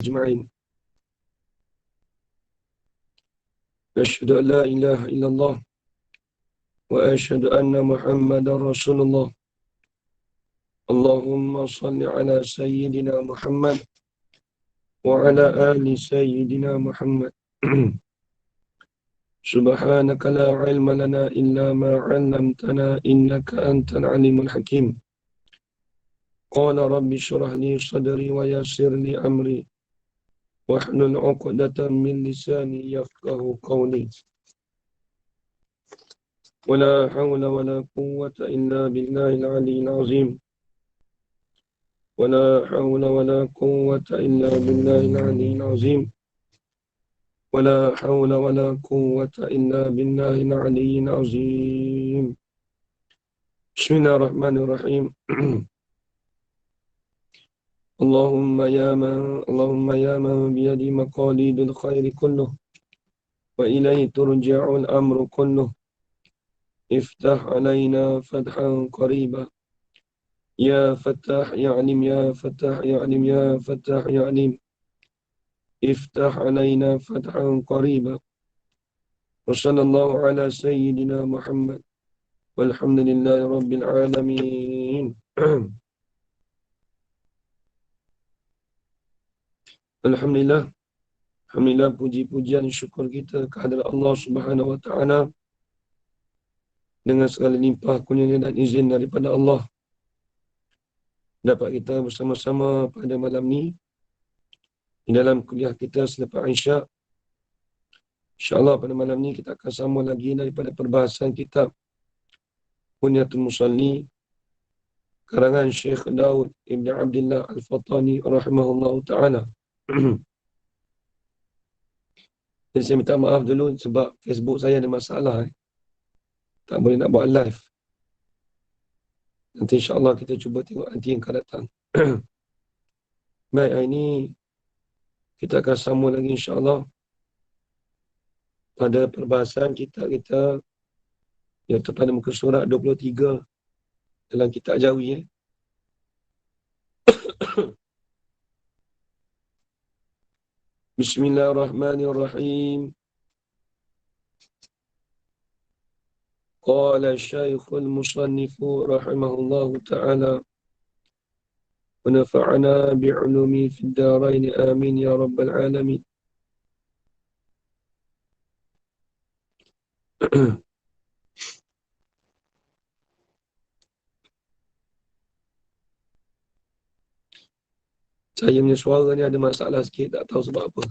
أجمعين. أشهد أن لا إله إلا الله وأشهد أن محمدا رسول الله. اللهم صل على سيدنا محمد وعلى آل سيدنا محمد. سبحانك لا علم لنا إلا ما علمتنا إنك أنت العليم الحكيم. قال رب اشرح لي صدري ويسر لي أمري واحلل عقدة من لساني يفقه قولي. ولا حول ولا قوة إلا بالله العلي العظيم. ولا حول ولا قوة إلا بالله العلي العظيم. ولا حول ولا قوة إلا بالله العلي العظيم. بسم الله الرحمن الرحيم. اللهم يا من بيد مقاليد الخير كله وإليه ترجع الأمر كله. افتح علينا فتحا قريبا يا فتاح يا عليم يا فتاح يا عليم يا فتاح يا عليم. افتح علينا فتحا قريبا. وصلى الله على سيدنا محمد والحمد لله رب العالمين. Alhamdulillah. Alhamdulillah, puji-pujian syukur kita kehadrat Allah Subhanahu wa taala dengan segala limpah kurnia dan izin daripada Allah. Dapat kita bersama-sama pada malam ni di dalam kuliah kita selepas Isyak. InsyaAllah pada malam ni kita akan sambung lagi daripada perbahasan kitab Bunyatul Musalli karangan Syekh Daud Ibn Abdullah Al-Fatani rahimahullah ta'ala. Jadi saya minta maaf dulu sebab Facebook saya ada masalah. Tak boleh nak buat live. Nanti insyaAllah kita cuba tengok nanti yang akan datang. Baik, hari ini kita akan sambung lagi insyaAllah pada perbahasan kita iaitu pada muka surat 23 dalam kitab Jawi. Bismillahirrahmanirrahim. Qala Syekhul Musannifu rahimahullahu ta'ala wa nafa'ana bi'ulumi fid darain amin ya rabbal alamin. Saya punya suara ni ada masalah sikit, tak tahu sebab apa.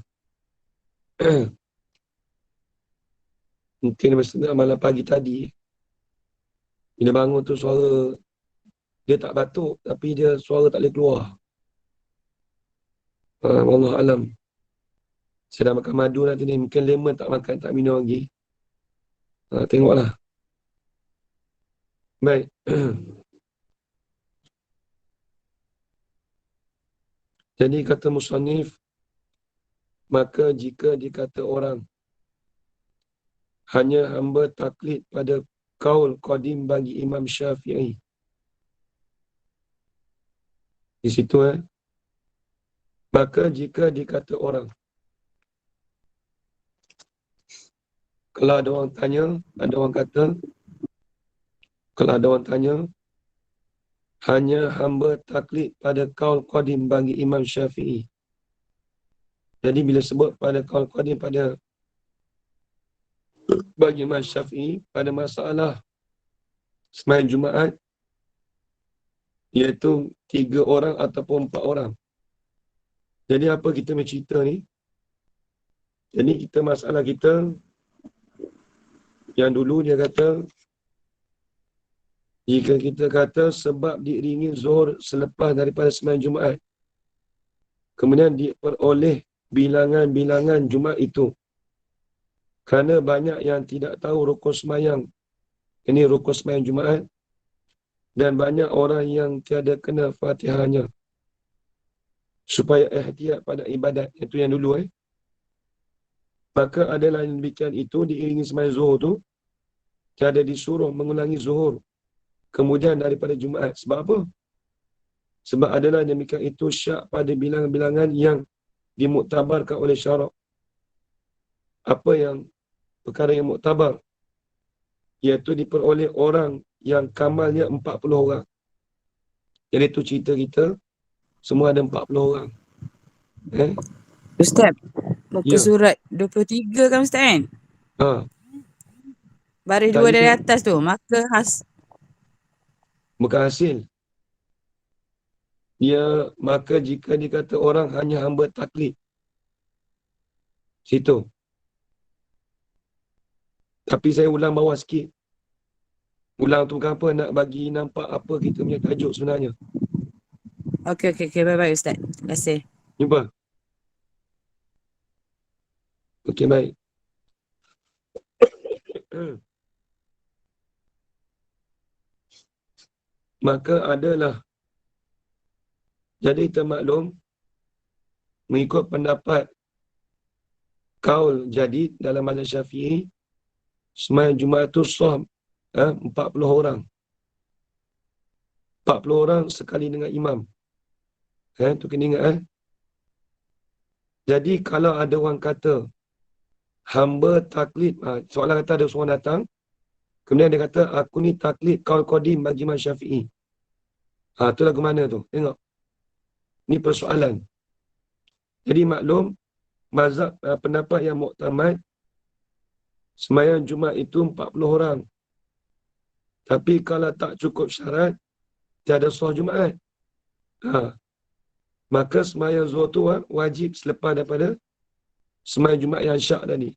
Mungkin masa malam pagi tadi, bila bangun tu suara, dia tak batuk, tapi dia suara tak boleh keluar. Wallahu alam. Saya dah makan madu nanti ni, mungkin lemon tak makan, tak minum lagi. Tengoklah. Baik. Jadi kata musannif, maka jika dikata orang hanya hamba taklid pada kaul qadim bagi Imam Syafi'i. Di situ maka jika dikata orang, kalau ada orang tanya, ada orang kata, kalau ada orang tanya, hanya hamba taklid pada kaul qadim bagi Imam Syafi'i. Jadi bila sebut pada kaul qadim pada bagi Imam Syafi'i pada masalah sembahyang Jumaat, iaitu 3 orang ataupun 4 orang. Jadi apa kita punya cerita ni? Jadi kita masalah kita yang dulu dia kata, jika kita kata sebab diiringi zuhur selepas daripada sembahyang Jumaat, kemudian diperoleh bilangan-bilangan Jumaat itu, kerana banyak yang tidak tahu rukun sembahyang, ini rukun sembahyang Jumaat, dan banyak orang yang tiada kena Fatihahnya, supaya ihtiyat pada ibadat, itu yang dulu maka adalah yang demikian itu diiringi sembahyang zuhur tu, tiada disuruh mengulangi zuhur kemudian daripada Jumaat. Sebab apa? Sebab adalah demikian itu syak pada bilangan-bilangan yang dimuktabarkan oleh syarak. Apa yang perkara yang muktabar? Iaitu diperoleh orang yang kamalnya 40 orang. Jadi itu cerita kita, semua ada 40 orang. Ustaz, muka Ya. surat 23 kan Ustaz kan? Ha. Baris Tak 2 dari ingat. atas tu, maka Bukan hasil. Dia, maka jika dikata orang hanya hamba taklid. Situ. Tapi saya ulang bawah sikit. Ulang tu bukan apa, nak bagi nampak apa kita punya tajuk sebenarnya. okey, bye-bye Ustaz. Terima kasih. Jumpa. Okey, baik. Maka adalah, jadi kita maklum, mengikut pendapat kaul jadi dalam mazhab Syafi'i, sembahyang Jumaat itu sah 40 orang. 40 orang sekali dengan imam. Tu kena ingat. Jadi kalau ada orang kata hamba taklid, soalan kata ada seorang datang, kemudian dia kata aku ni taklid kaul qadim bagi Imam Syafi'i. Tu lagu mana tu? Tengok. Ni persoalan. Jadi maklum, mazhab pendapat yang muktamad, sembahyang Jumaat itu 40 orang. Tapi kalau tak cukup syarat, tiada solat Jumaat. Maka sembahyang zuhur tu wajib selepas daripada sembahyang Jumaat yang syak tadi.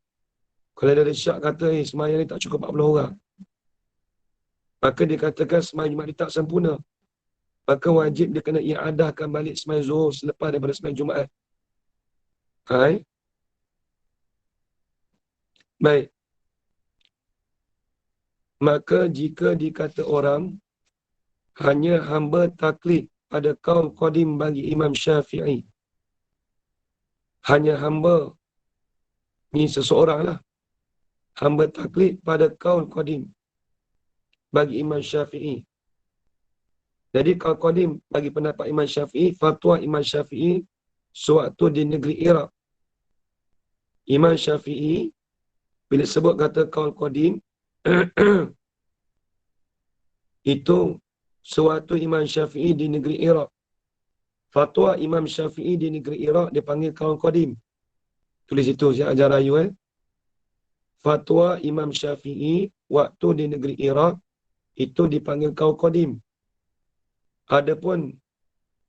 Kalau ada syak kata sembahyang ni tak cukup 40 orang, maka dia katakan sembahyang Jumaat ni tak sempurna. Maka wajib dia kena i'adahkan balik sembahyang zuhur selepas daripada sembahyang Jumaat. Hai. Baik. Maka jika dikata orang hanya hamba taklid pada kaul qadim bagi Imam Syafi'i, hanya hamba ni seseorang lah, hamba taklid pada kaul qadim bagi Imam Syafi'i. Jadi kaul qadim bagi pendapat Imam Syafi'i, fatwa Imam Syafi'i sewaktu di negeri Iraq. Imam Syafi'i bila sebut kata kaul qadim itu sewaktu Imam Syafi'i di negeri Iraq. Fatwa Imam Syafi'i di negeri Iraq dipanggil kaul qadim. Tulis itu saya ajar rayu. Fatwa Imam Syafi'i waktu di negeri Iraq itu dipanggil kaul qadim. Adapun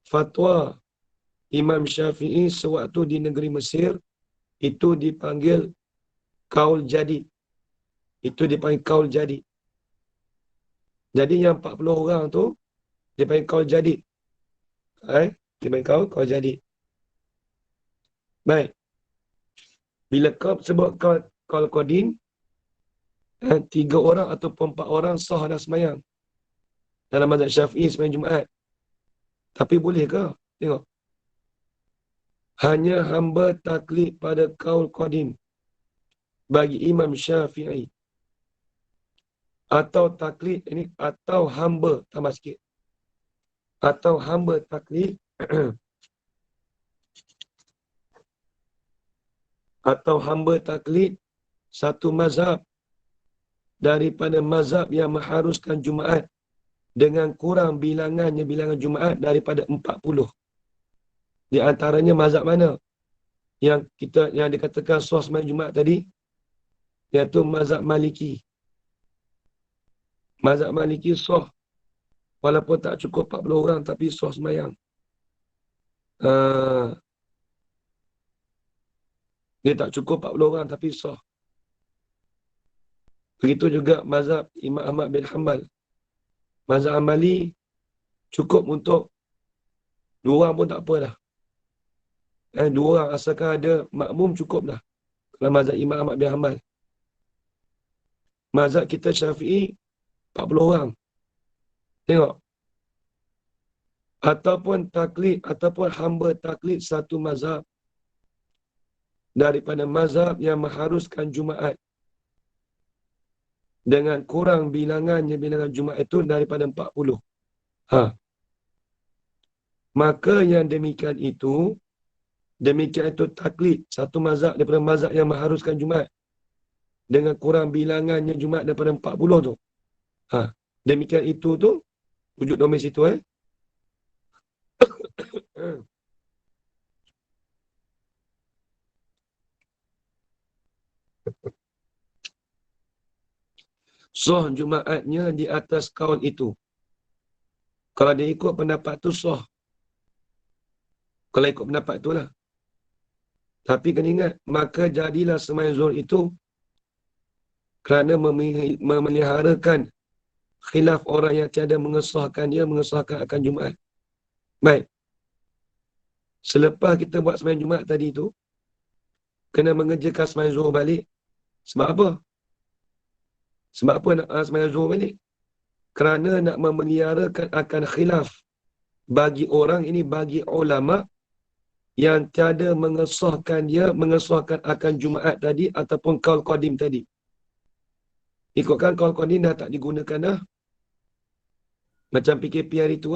fatwa Imam Syafi'i sewaktu di negeri Mesir itu dipanggil kaul jadid. Itu dipanggil kaul jadid. Jadi yang 40 orang tu dipanggil kaul jadid. Dipanggil kaul jadid. Baik. Bila kau sebut kaul qadim, 3 orang ataupun 4 orang sah dah sembahyang dalam mazhab Syafi'i sembahyang Jumaat. Tapi boleh ke? Tengok. Hanya hamba taklid pada kaul qadim bagi Imam Syafi'i. Atau taklid ini, atau hamba, tambah sikit. Atau hamba taklid atau hamba taklid satu mazhab daripada mazhab yang mengharuskan Jumaat dengan kurang bilangannya bilangan Jumaat daripada 40. Di antaranya mazhab mana yang dikatakan sah sembahyang Jumaat tadi? Iaitu mazhab Maliki. Mazhab Maliki sah walaupun tak cukup 40 orang tapi sah sembahyang. Dia tak cukup 40 orang tapi sah. Begitu juga mazhab Imam Ahmad bin Hanbal. Mazhab Hanbali cukup untuk 2 orang pun tak apa dah. 2 orang asalkan ada makmum cukup dah. Kalau mazhab Imam Ahmad bin Hanbal. Mazhab kita Syafi'i 40 orang. Tengok. Ataupun taklid, ataupun hamba taklid satu mazhab daripada mazhab yang mengharuskan Jumaat dengan kurang bilangannya bilangan Jumaat itu daripada 40. Maka yang demikian itu Demikian itu taklid satu mazhab daripada mazhab yang mengharuskan Jumaat dengan kurang bilangannya Jumaat daripada 40 tu. Demikian itu tu wujud domain situ Sah Jumaatnya di atas kaul itu. Kalau dia ikut pendapat tu sah. Kalau ikut pendapat tu lah. Tapi kena ingat, maka jadilah sembahyang zuhur itu kerana memeliharakan khilaf orang yang tiada mengesahkan dia, mengesahkan akan Jumaat. Baik. Selepas kita buat sembahyang Jumaat tadi tu, kena mengerjakan sembahyang zuhur balik. Sebab apa? Sebab apa nak sembahyang zuhur balik? Kerana nak memeliharakan akan khilaf bagi orang ini, bagi ulama yang tiada mengesahkan dia, mengesahkan akan Jumaat tadi ataupun kaul qadim tadi. Ikutkan kaul qadim dah tak digunakan dah. Macam PKP hari tu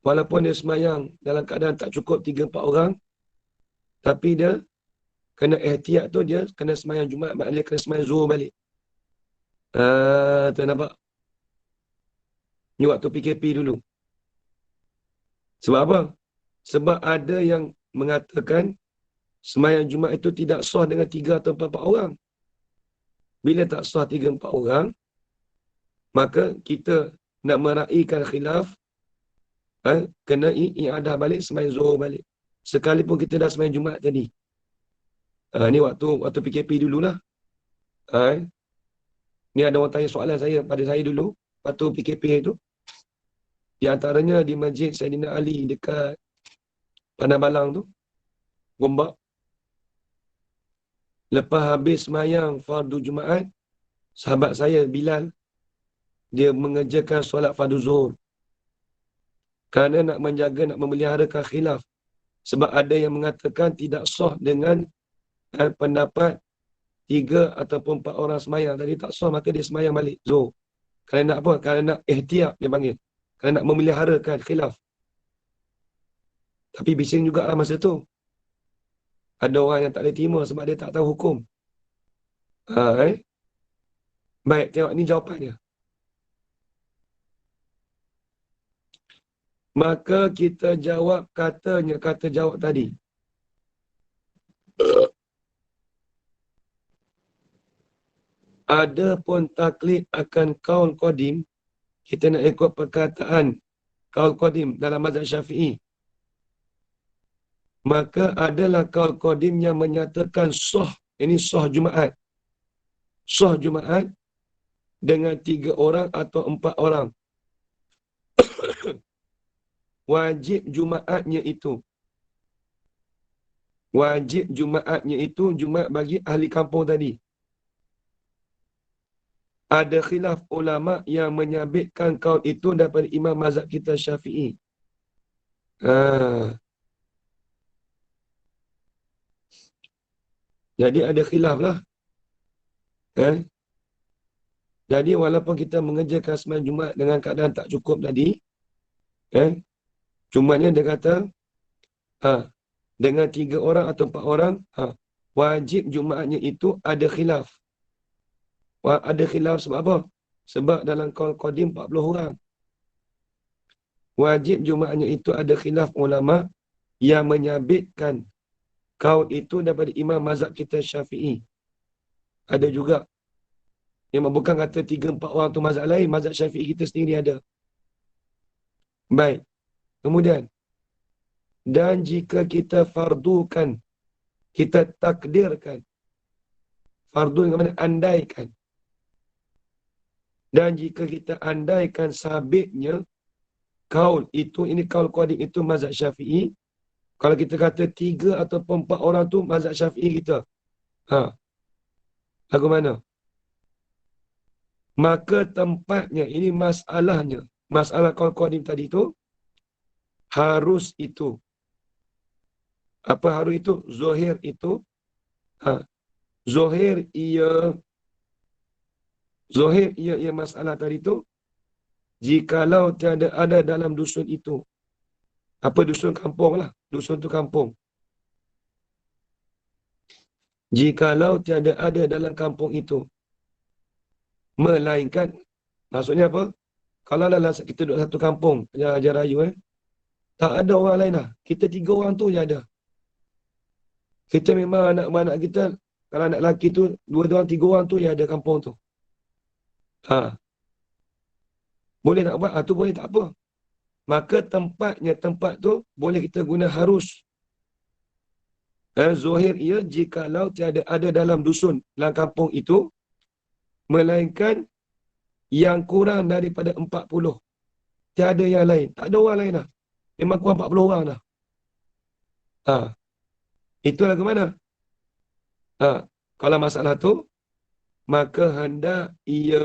walaupun dia semayang dalam keadaan tak cukup 3-4 orang, tapi dia kena ihtiyat tu, dia kena semayang Jumaat, maknanya kena semayang zuhur balik. Tu nampak? Ni waktu PKP dulu. Sebab apa? Sebab ada yang mengatakan semayang Jumaat itu tidak sah dengan 3 atau 4 orang. Bila tak sah 3-4 orang, maka kita nak meraihkan khilaf, kena i'adah balik, semayang zuhur balik. Sekalipun kita dah semayang Jumaat tadi. Ni waktu PKP dululah. Ni ada orang tanya soalan saya pada saya dulu, waktu PKP itu. Di antaranya di Masjid Saidina Ali dekat Padang Balang tu, Gombak. Lepas habis semayang fardu Jumaat, sahabat saya Bilal, dia mengerjakan solat fardu zuhur. Kerana nak menjaga, nak memeliharakan khilaf. Sebab ada yang mengatakan tidak sah dengan pendapat 3 ataupun 4 orang semayang. Tadi tak sah, maka dia semayang balik zuhur. Kerana nak apa? Kerana nak ihtiyat, dia panggil. Kerana nak memeliharakan khilaf. Tapi bising juga lah masa tu. Ada orang yang tak boleh terima sebab dia tak tahu hukum. Baik, tengok ni jawapannya. Maka kita jawab kata jawab tadi. Ada pun taklid akan kaul qadim, kita nak ikut perkataan kaul qadim dalam mazhab Syafi'i. Maka adalah kaul qadim yang menyatakan sah, ini sah Jumaat. Sah Jumaat dengan 3 orang atau 4 orang. Wajib Jumaatnya itu. Wajib Jumaatnya itu Jumaat bagi ahli kampung tadi. Ada khilaf ulama yang menyabitkan kaul itu daripada imam mazhab kita Syafi'i. Jadi ada khilaf lah. Jadi walaupun kita mengerjakan sembahyang Jumaat dengan keadaan tak cukup tadi, cumanya dia kata, dengan 3 orang atau 4 orang, wajib Jumaatnya itu ada khilaf. Ada khilaf sebab apa? Sebab dalam kaul qadim 40 orang. Wajib Jumaatnya itu ada khilaf ulama yang menyabitkan kaul itu daripada imam mazhab kita Syafi'i. Ada juga. Yang bukan kata 3-4 orang tu mazhab lain, mazhab Syafi'i kita sendiri ada. Baik. Kemudian, dan jika kita fardukan, kita takdirkan, fardu dengan mana? Andaikan. Dan jika kita andaikan sabitnya kaul itu, ini kaul qadim itu mazhab Syafi'i. Kalau kita kata 3 ataupun 4 orang tu mazhab Syafi'i kita. Lagu mana? Maka tempatnya, ini masalahnya, masalah kaul qadim tadi tu, harus itu. Apa harus itu? Zuhir itu. Zuhir ia masalah tadi tu. Jikalau tiada ada dalam dusun itu. Apa dusun kampung lah. Dusun tu kampung. Jikalau tiada ada dalam kampung itu. Melainkan. Maksudnya apa? Kalau dalam kita duduk satu kampung. Ajar raya tak ada orang lain lah. Kita 3 orang tu je ada. Kita memang anak-anak kita. Kalau anak lelaki tu 2 orang 3 orang tu je ada kampung tu. Boleh nak buat? Tu boleh tak apa. Maka tempat tu boleh kita guna harus. Zuhir ia jikalau tiada ada dalam dusun, dalam kampung itu, melainkan yang kurang daripada 40. Tiada yang lain. Tak ada orang lain lah. Memang kurang 40 orang lah. Itulah ke mana? Kalau masalah tu, maka hendak ia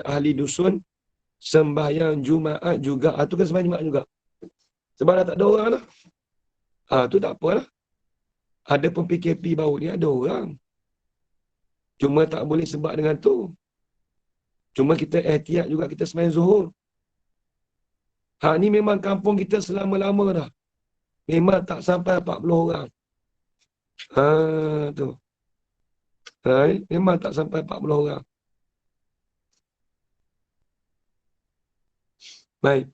ahli dusun sembahyang Jumaat juga. Tu kan sembahyang Jumaat juga. Sebab dah tak ada orang lah. Tu tak apalah. Ada pun PKP baru ni ada orang. Cuma tak boleh sebab dengan tu. Cuma kita ihtiyat juga kita sembahyang Zuhur. Ni memang kampung kita selama-lama dah. Memang tak sampai 40 orang. Tu. Memang tak sampai 40 orang. Baik.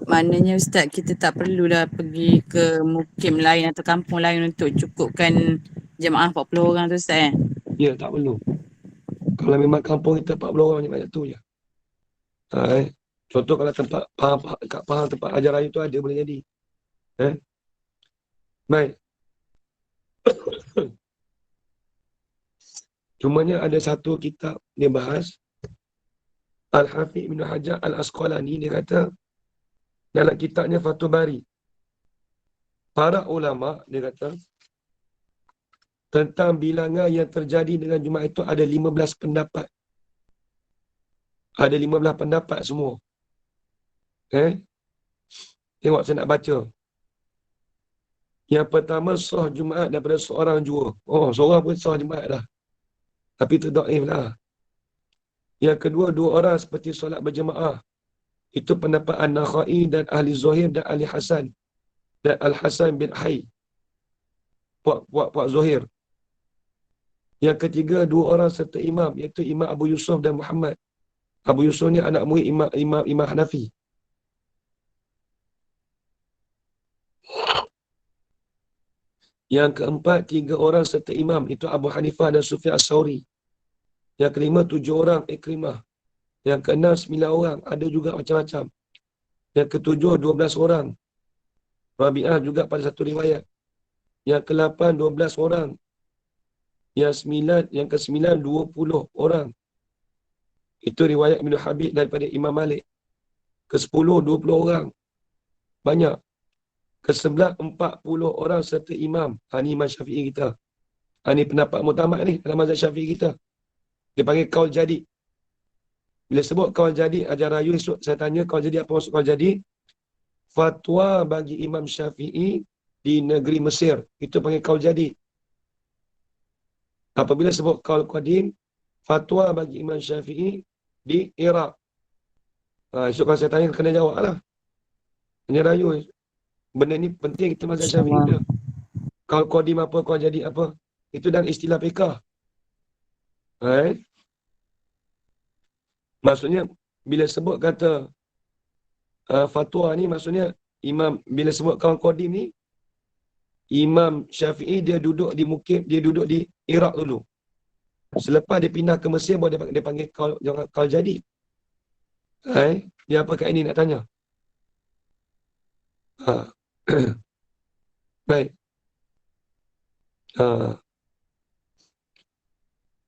Maknanya Ustaz, kita tak perlulah pergi ke mukim lain atau kampung lain untuk cukupkan jemaah 40 orang tu Ustaz. Ya, tak perlu. Kalau memang kampung kita 40 orang banyak tu je. Contoh kalau tempat kat Pahang tempat ajar raya tu ada boleh jadi. Baik. Cumanya ada satu kitab dia bahas. Al-Hafidh Ibn Hajar Al-Asqalani dia kata dalam kitabnya Fathul Bari. Para ulama dia kata tentang bilangan yang terjadi dengan Jumaat itu ada 15 pendapat. Ada 15 pendapat semua. Tengok saya nak baca. Yang pertama sah Jumaat daripada seorang jua. Seorang pun sah Jumaat dah. Tapi itu daif lah. Yang kedua, 2 orang seperti solat berjemaah. Itu pendapat An-Nakhai dan Ahli Zuhir dan Ahli Hasan. Dan Al-Hasan bin Hay. Puak Zuhir. Yang ketiga, 2 orang serta imam. Iaitu Imam Abu Yusuf dan Muhammad. Abu Yusuf ni anak murid Imam Hanafi. Yang keempat, 3 orang serta imam. Itu Abu Hanifah dan Sufyan As-Sawri. Yang kelima, 7 orang Ikrimah. Yang keenam, 9 orang. Ada juga macam-macam. Yang ketujuh, 12 orang. Rabi'ah juga pada satu riwayat. Yang ke-8, 12 orang. Yang ke-9, 20 orang. Itu riwayat Ibn Habib daripada Imam Malik. Ke-10, 20 orang. Banyak. Ke-11, 40 orang serta imam. Ini Imam Syafi'i kita. Ini pendapat mutamak ni dalam mazhab Syafi'i kita. Dia panggil kaul jadi. Bila sebut kaul jadi, ajar raya esok saya tanya kaul jadi apa maksud kaul jadi? Fatwa bagi Imam Syafi'i di negeri Mesir. Itu panggil kaul jadi. Apabila sebut kaul qadim, fatwa bagi Imam Syafi'i di Iraq. Esok kalau saya tanya kena jawab lah. Ajar raya. Benda ni penting kita mazhab Syafi'i kita. Kaul qadim apa, kaul jadi apa. Itu dan istilah fiqah. Maksudnya bila sebut kata fatwa ni maksudnya imam bila sebut kaul qadim ni Imam Syafi'i dia duduk di mukim, dia duduk di Iraq dulu. Selepas dia pindah ke Mesir baru dia panggil kaul jadi. Dia apa kat ini nak tanya? Baik.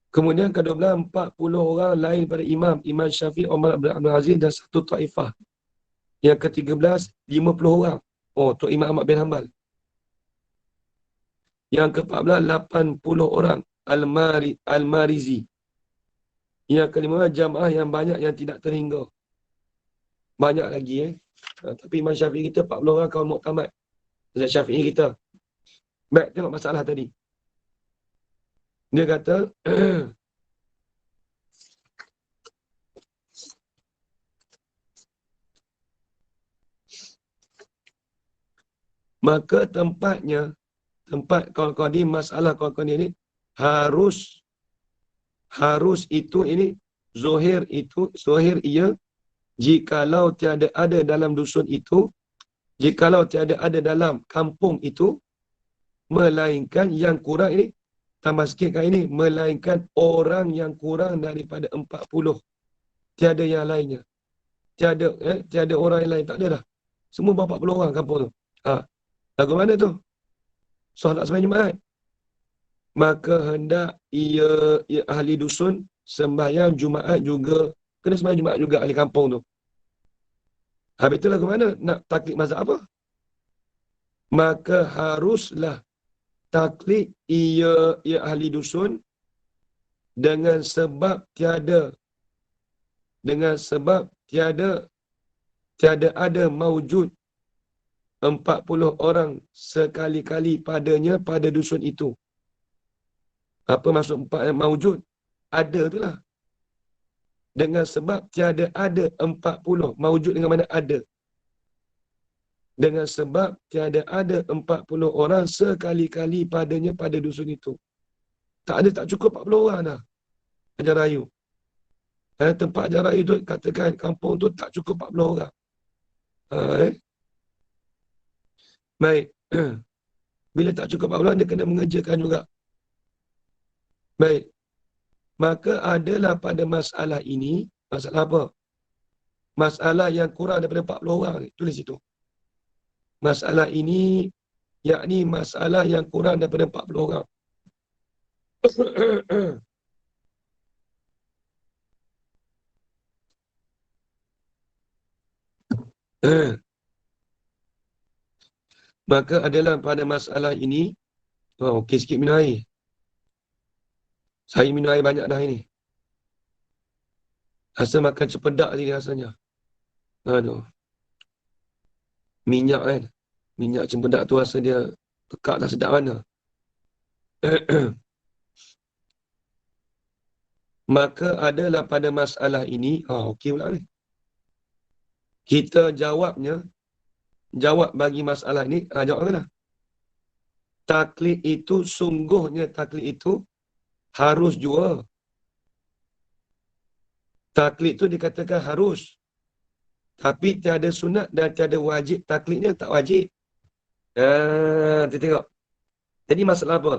Kemudian ke-12, 40 orang lain pada imam. Imam Syafi'i, Umar bin Abdul Aziz dan satu taifah. Yang ke-13, 50 orang. Tu Imam Ahmad bin Hanbal. Yang ke-14, 80 orang. Al-Marizi. Yang ke-15, jamaah yang banyak yang tidak terhingga. Banyak lagi tapi Imam Syafi'i kita 40 orang kaum muktamad. Mazhab Syafi'i kita. Baik, tengok masalah tadi. Dia kata Maka tempat kalau di masalah kalau ni harus itu ini zuhir ia jikalau tiada ada dalam dusun itu, jikalau tiada ada dalam kampung itu, melainkan yang kurang ini, tambah sikit kat ini, melainkan orang yang kurang daripada 40. Tiada yang lainnya. Tiada orang yang lain. Tak ada dah. Semua 40 orang kampung tu. Lagu mana tu? Solat sembahyang Jumaat. Maka hendak ia ahli dusun sembahyang Jumaat juga. Kena sembahyang Jumaat juga ahli kampung tu. Habis tu lagu mana? Nak taklid mazhab apa? Maka haruslah taklid ia ahli dusun dengan sebab tiada ada maujud 40 orang sekali-kali padanya pada dusun itu. Apa maksud maujud? Ada tu lah. Dengan sebab tiada ada 40. Maujud dengan mana ada. Dengan sebab tiada ada 40 orang sekali-kali padanya pada dusun itu. Tak cukup 40 orang dah. Ajar Rayu. Tempat Ajar Rayu tu, katakan kampung tu tak cukup 40 orang. Baik. Bila tak cukup 40 orang, dia kena mengerjakan juga. Baik. Maka adalah pada masalah ini, masalah apa? Masalah yang kurang daripada 40 orang. Tulis itu. Masalah ini, yakni masalah yang kurang daripada 40 orang. Maka adalah pada masalah ini, okey sikit minum air. Saya minum air banyak dah ini. Rasa makan cepedak ni rasanya. Aduh. Minyak kan. Minyak cempedak tu rasa dia pekak tak sedap mana. Maka adalah pada masalah ini, okey pula ni. Kita jawab bagi masalah ni, jawab kan lah. Taklid itu, sungguhnya taklid itu harus jua. Taklid tu dikatakan harus. Tapi tiada sunat dan tiada wajib. Taklidnya tak wajib. Kita tengok. Jadi masalah apa?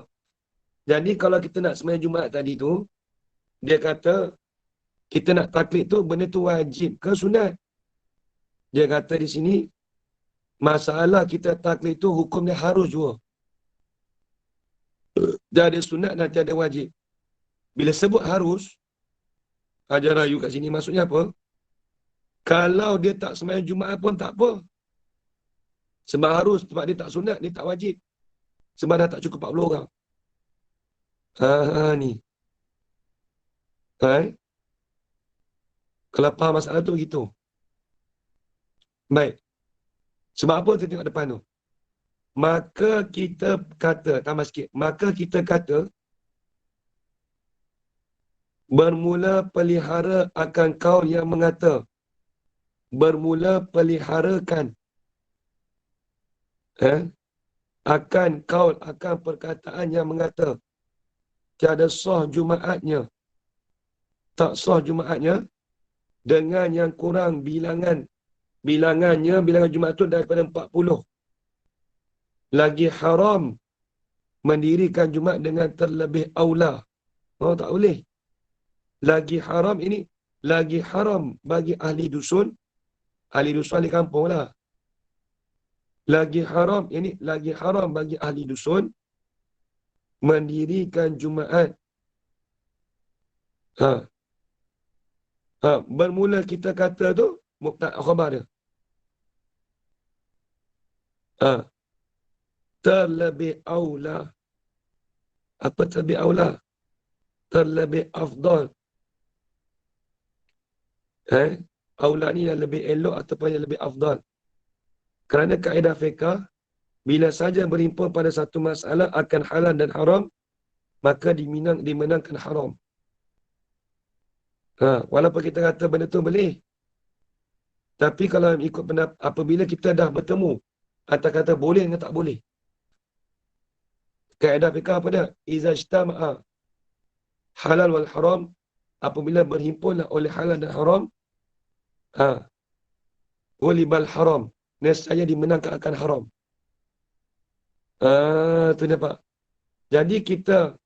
Jadi kalau kita nak sembahyang Jumaat tadi tu, dia kata kita nak taklid tu benda tu wajib ke sunat? Dia kata di sini masalah kita taklid tu hukumnya harus jua. Tiada sunat dan tiada wajib. Bila sebut harus, Ajar Rayu kat sini maksudnya apa? Kalau dia tak sembahyang Jumaat pun tak apa. Sebab harus, sebab dia tak sunat, dia tak wajib. Sebab dah tak cukup 40 orang. Ni. Kalau faham masalah tu begitu. Baik. Sebab apa kita tengok depan tu? Maka kita kata, tambah sikit. Maka kita kata, bermula pelihara akan kaul yang mengata. Bermula peliharakan. Akan kaul, akan perkataan yang mengata. Tiada sah Jumaatnya. Tak sah Jumaatnya. Dengan yang kurang bilangan Jumaat itu daripada 40. Lagi haram mendirikan Jumaat dengan terlebih aula. Tak boleh. Lagi haram ini, lagi haram bagi ahli dusun ahli kampung lah. Lagi haram bagi ahli dusun mendirikan Jumaat. Bermula kita kata tu mubtada khabar dia. Terlebih aula. Apa terlebih aula? Terlebih afdal. Aula ni yang lebih elok ataupun yang lebih afdal. Kerana kaedah fiqah, bila saja berhimpun pada satu masalah akan halal dan haram, maka dimenangkan haram. Walaupun kita kata benda tu boleh. Tapi kalau ikut apabila kita dah bertemu Antara kata boleh dengan tak boleh. Kaedah fiqah apa dia? Iza ijtama'a halal wal haram, apabila berhimpunlah oleh halal dan haram, walibal haram, nescaya dimenangkan akan haram. Tu dia Pak. Jadi kita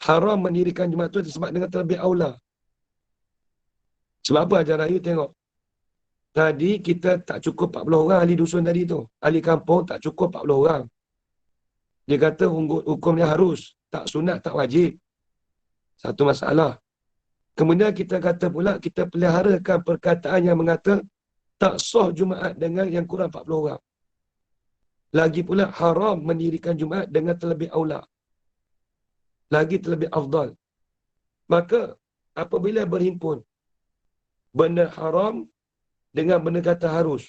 haram mendirikan Jumaat tu sebab dengan terlebih aula. Sebab apa ajar raya tengok. Tadi kita tak cukup 40 orang ahli dusun tadi tu. Ahli kampung tak cukup 40 orang. Dia kata hukumnya harus. Tak sunat, tak wajib. Satu masalah. Kemudian kita kata pula, kita peliharakan perkataan yang mengata tak sah Jumaat dengan yang kurang 40 orang. Lagi pula haram mendirikan Jumaat dengan terlebih aula. Lagi terlebih afdal. Maka apabila berhimpun benda haram dengan benda kata harus,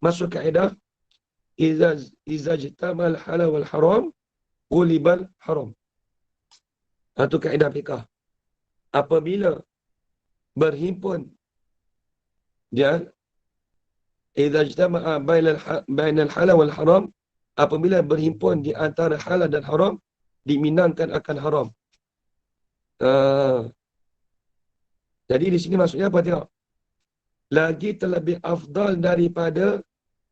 masuk kaedah iza jtamal halal wal haram gulibal haram. Itu kaedah fiqah. Apabila berhimpun dia iza jtama'a bainal halal wal haram, apabila berhimpun di antara halal dan haram, diminangkan akan haram. Jadi di sini maksudnya apa tengok? Lagi terlebih afdal daripada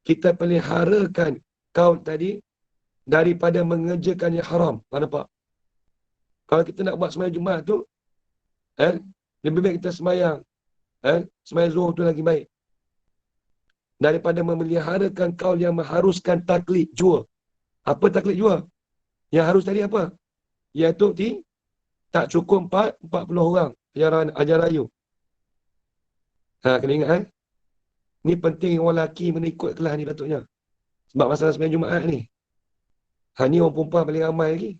kita peliharakan kaul tadi daripada mengerjakan yang haram. Nampak? Kalau kita nak buat sembahyang Jumaat tu, lebih baik kita sembahyang. Sembahyang Zuhur tu lagi baik. Daripada memeliharakan kaul yang mengharuskan taklid jua. Apa taklid jua? Yang harus tadi apa? Iaitu tak cukup 40 orang ajar rayu. Kena ingat ni penting orang lelaki menikut kelas ni patutnya. Sebab masalah sembahyang Jumaat ni. Ni orang perempuan paling ramai lagi.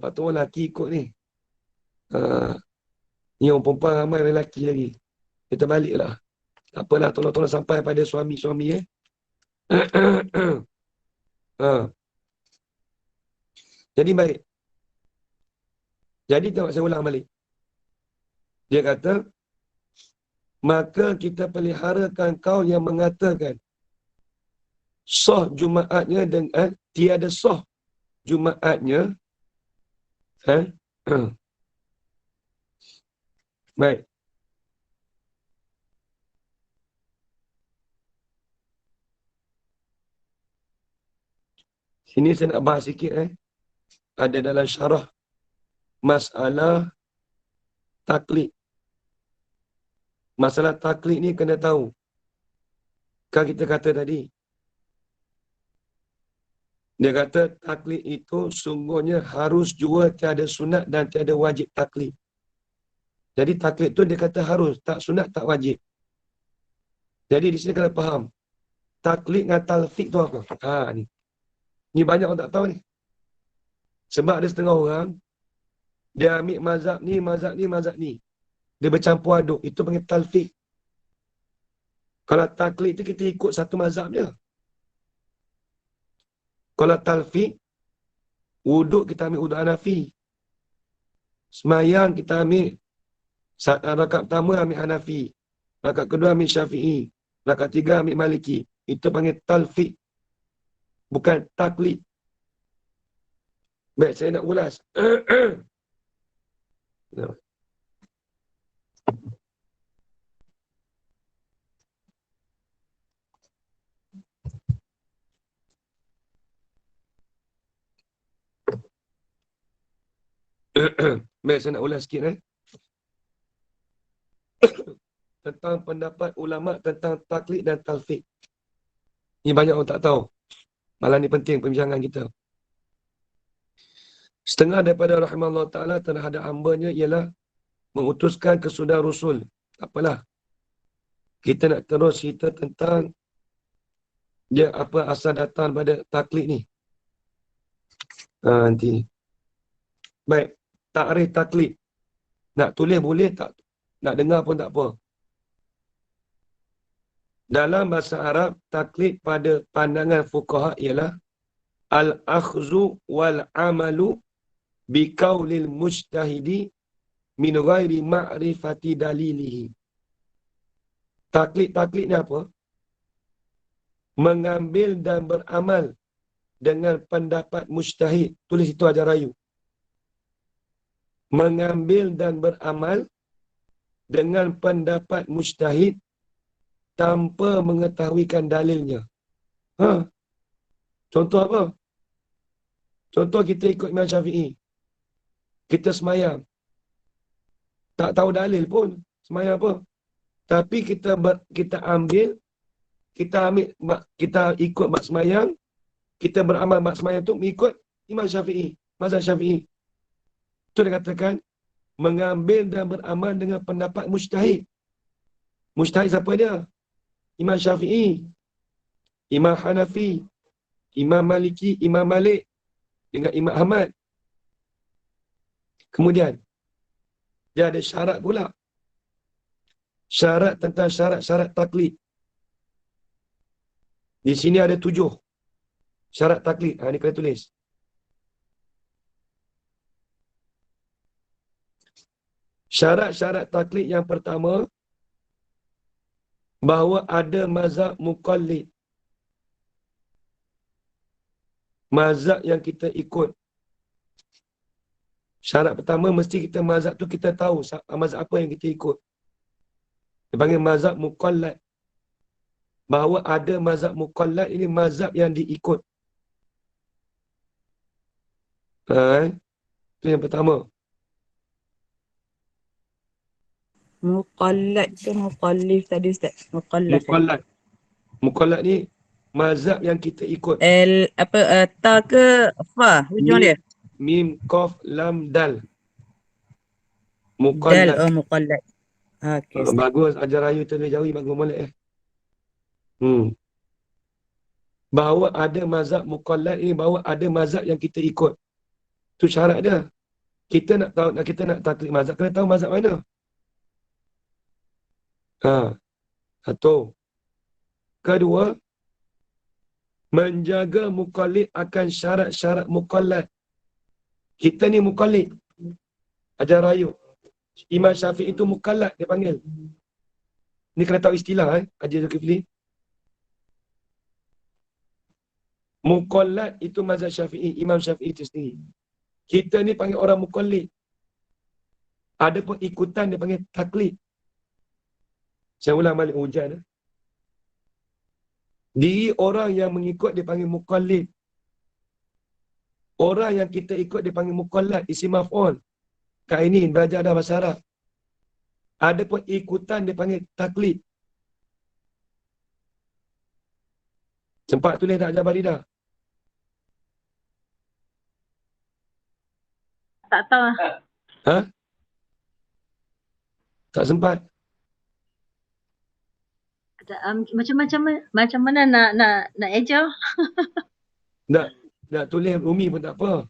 Patut orang lelaki ikut ni. Ni orang perempuan ramai lelaki lagi. Kita baliklah. Tak apalah, tolong-tolong sampai pada suami-suami Jadi baik. Jadi tengok saya ulang balik. Dia kata, maka kita peliharakan kaul yang mengatakan sah Jumaatnya dengan tiada sah Jumaatnya. Baik. Sini saya nak bahas sikit ada dalam syarah masalah taklid. Masalah taklid ni kena tahu. Kan kita kata tadi, dia kata taklid itu sungguhnya harus jua, tiada sunat dan tiada wajib taklid. Jadi taklid tu dia kata harus, tak sunat, tak wajib. Jadi di sini kena faham. Taklid dengan talfiq tu apa? Ni. Ni banyak orang tak tahu ni. Sebab ada setengah orang, dia ambil mazhab ni, mazhab ni, mazhab ni. Dia bercampur aduk. Itu panggil talfiq. Kalau taklid tu kita ikut satu mazhab je. Kalau talfiq, wuduk kita ambil wuduk Hanafi. Semayang kita ambil rakaat pertama ambil Hanafi. Rakaat kedua ambil Syafi'i. Rakaat tiga ambil Maliki. Itu panggil talfiq. Bukan taklid. Baik, saya nak ulas. Baik, saya nak ulas sikit tentang pendapat ulama tentang taklid dan talfiq. Ini banyak orang tak tahu. Malah ni penting perbincangan kita. Setengah daripada rahimahullah ta'ala terhadap hambanya ialah mengutuskan kesudah Rasul. Apalah. Kita nak terus cerita tentang dia apa asal datang pada taklid ni. Nanti. Baik. Takrif taklid. Nak tulis boleh, tak nak dengar pun tak apa. Dalam bahasa Arab, taklid pada pandangan fuqaha ialah al-akhzu wal-amalu biqaulil mujtahidi min ghairi ma'rifati dalilihi. Taklid ni apa? mengambil dan beramal dengan pendapat mujtahid. Tulis itu aja rayu. Mengambil dan beramal dengan pendapat mujtahid tanpa mengetahuikan dalilnya. Ha? Contoh apa? Contoh kita ikut Imam Syafi'i. Kita semayang. Tak tahu dalil pun. Semayang apa? Tapi kita ambil, kita ikut mak semayang, kita beramal mak semayang tu mengikut Imam Syafi'i. Mazhab Syafi'i. Itu dia katakan, mengambil dan beramal dengan pendapat mujtahid. Mujtahid siapa dia? Imam Syafi'i, Imam Hanafi, Imam Maliki, Imam Malik dengan Imam Ahmad. Kemudian, dia ada syarat pula. Syarat tentang syarat-syarat taklid. Di sini ada 7 syarat taklid. Ini kena tulis. Syarat-syarat taklid yang pertama, bahawa ada mazhab muqallid. Mazhab yang kita ikut. Syarat pertama, mesti kita mazhab tu kita tahu mazhab apa yang kita ikut. Dia panggil mazhab muqallad. Bahawa ada mazhab muqallad, ini mazhab yang diikut. Itu yang pertama. Muqallad ke muqallif tadi Ustaz? Muqallad. Muqallad. Muqallad ni mazhab yang kita ikut. Ta ke fa hujung dia? Mim, qaf, lam, dal. Dal, Muqallad. muqallad. Okey Ustaz. Bagus, ajar rayu tulis jawi, bagus molek Bahawa ada mazhab muqallad ini, bahawa ada mazhab yang kita ikut. Itu syarat dia. Kita nak tahu, kita nak taklid mazhab, kena tahu mazhab mana. Satu. Kedua, menjaga muqallid akan syarat-syarat muqallad. Kita ni muqallid. Ajar rayu. Imam Syafi'i itu muqallad, dia panggil. Ni kena tahu istilah, Haji Zulkifli. Muqallad itu mazhab Syafi'i, Imam Syafi'i itu sendiri. Kita ni panggil orang muqallid. Ada pun ikutan dia panggil taklid. Saya ulang balik hujan. Diri orang yang mengikut dia panggil muqallid. Orang yang kita ikut dia panggil muqallad, isim maf'ul. Kainin, belajar dah bahasa Arab. Ada pun ikutan dia panggil taklid. Sempat tulis tak Jabar Lidah? Tak tahu. Tak sempat. Macam mana nak eja? Nak tulis Rumi pun tak apa.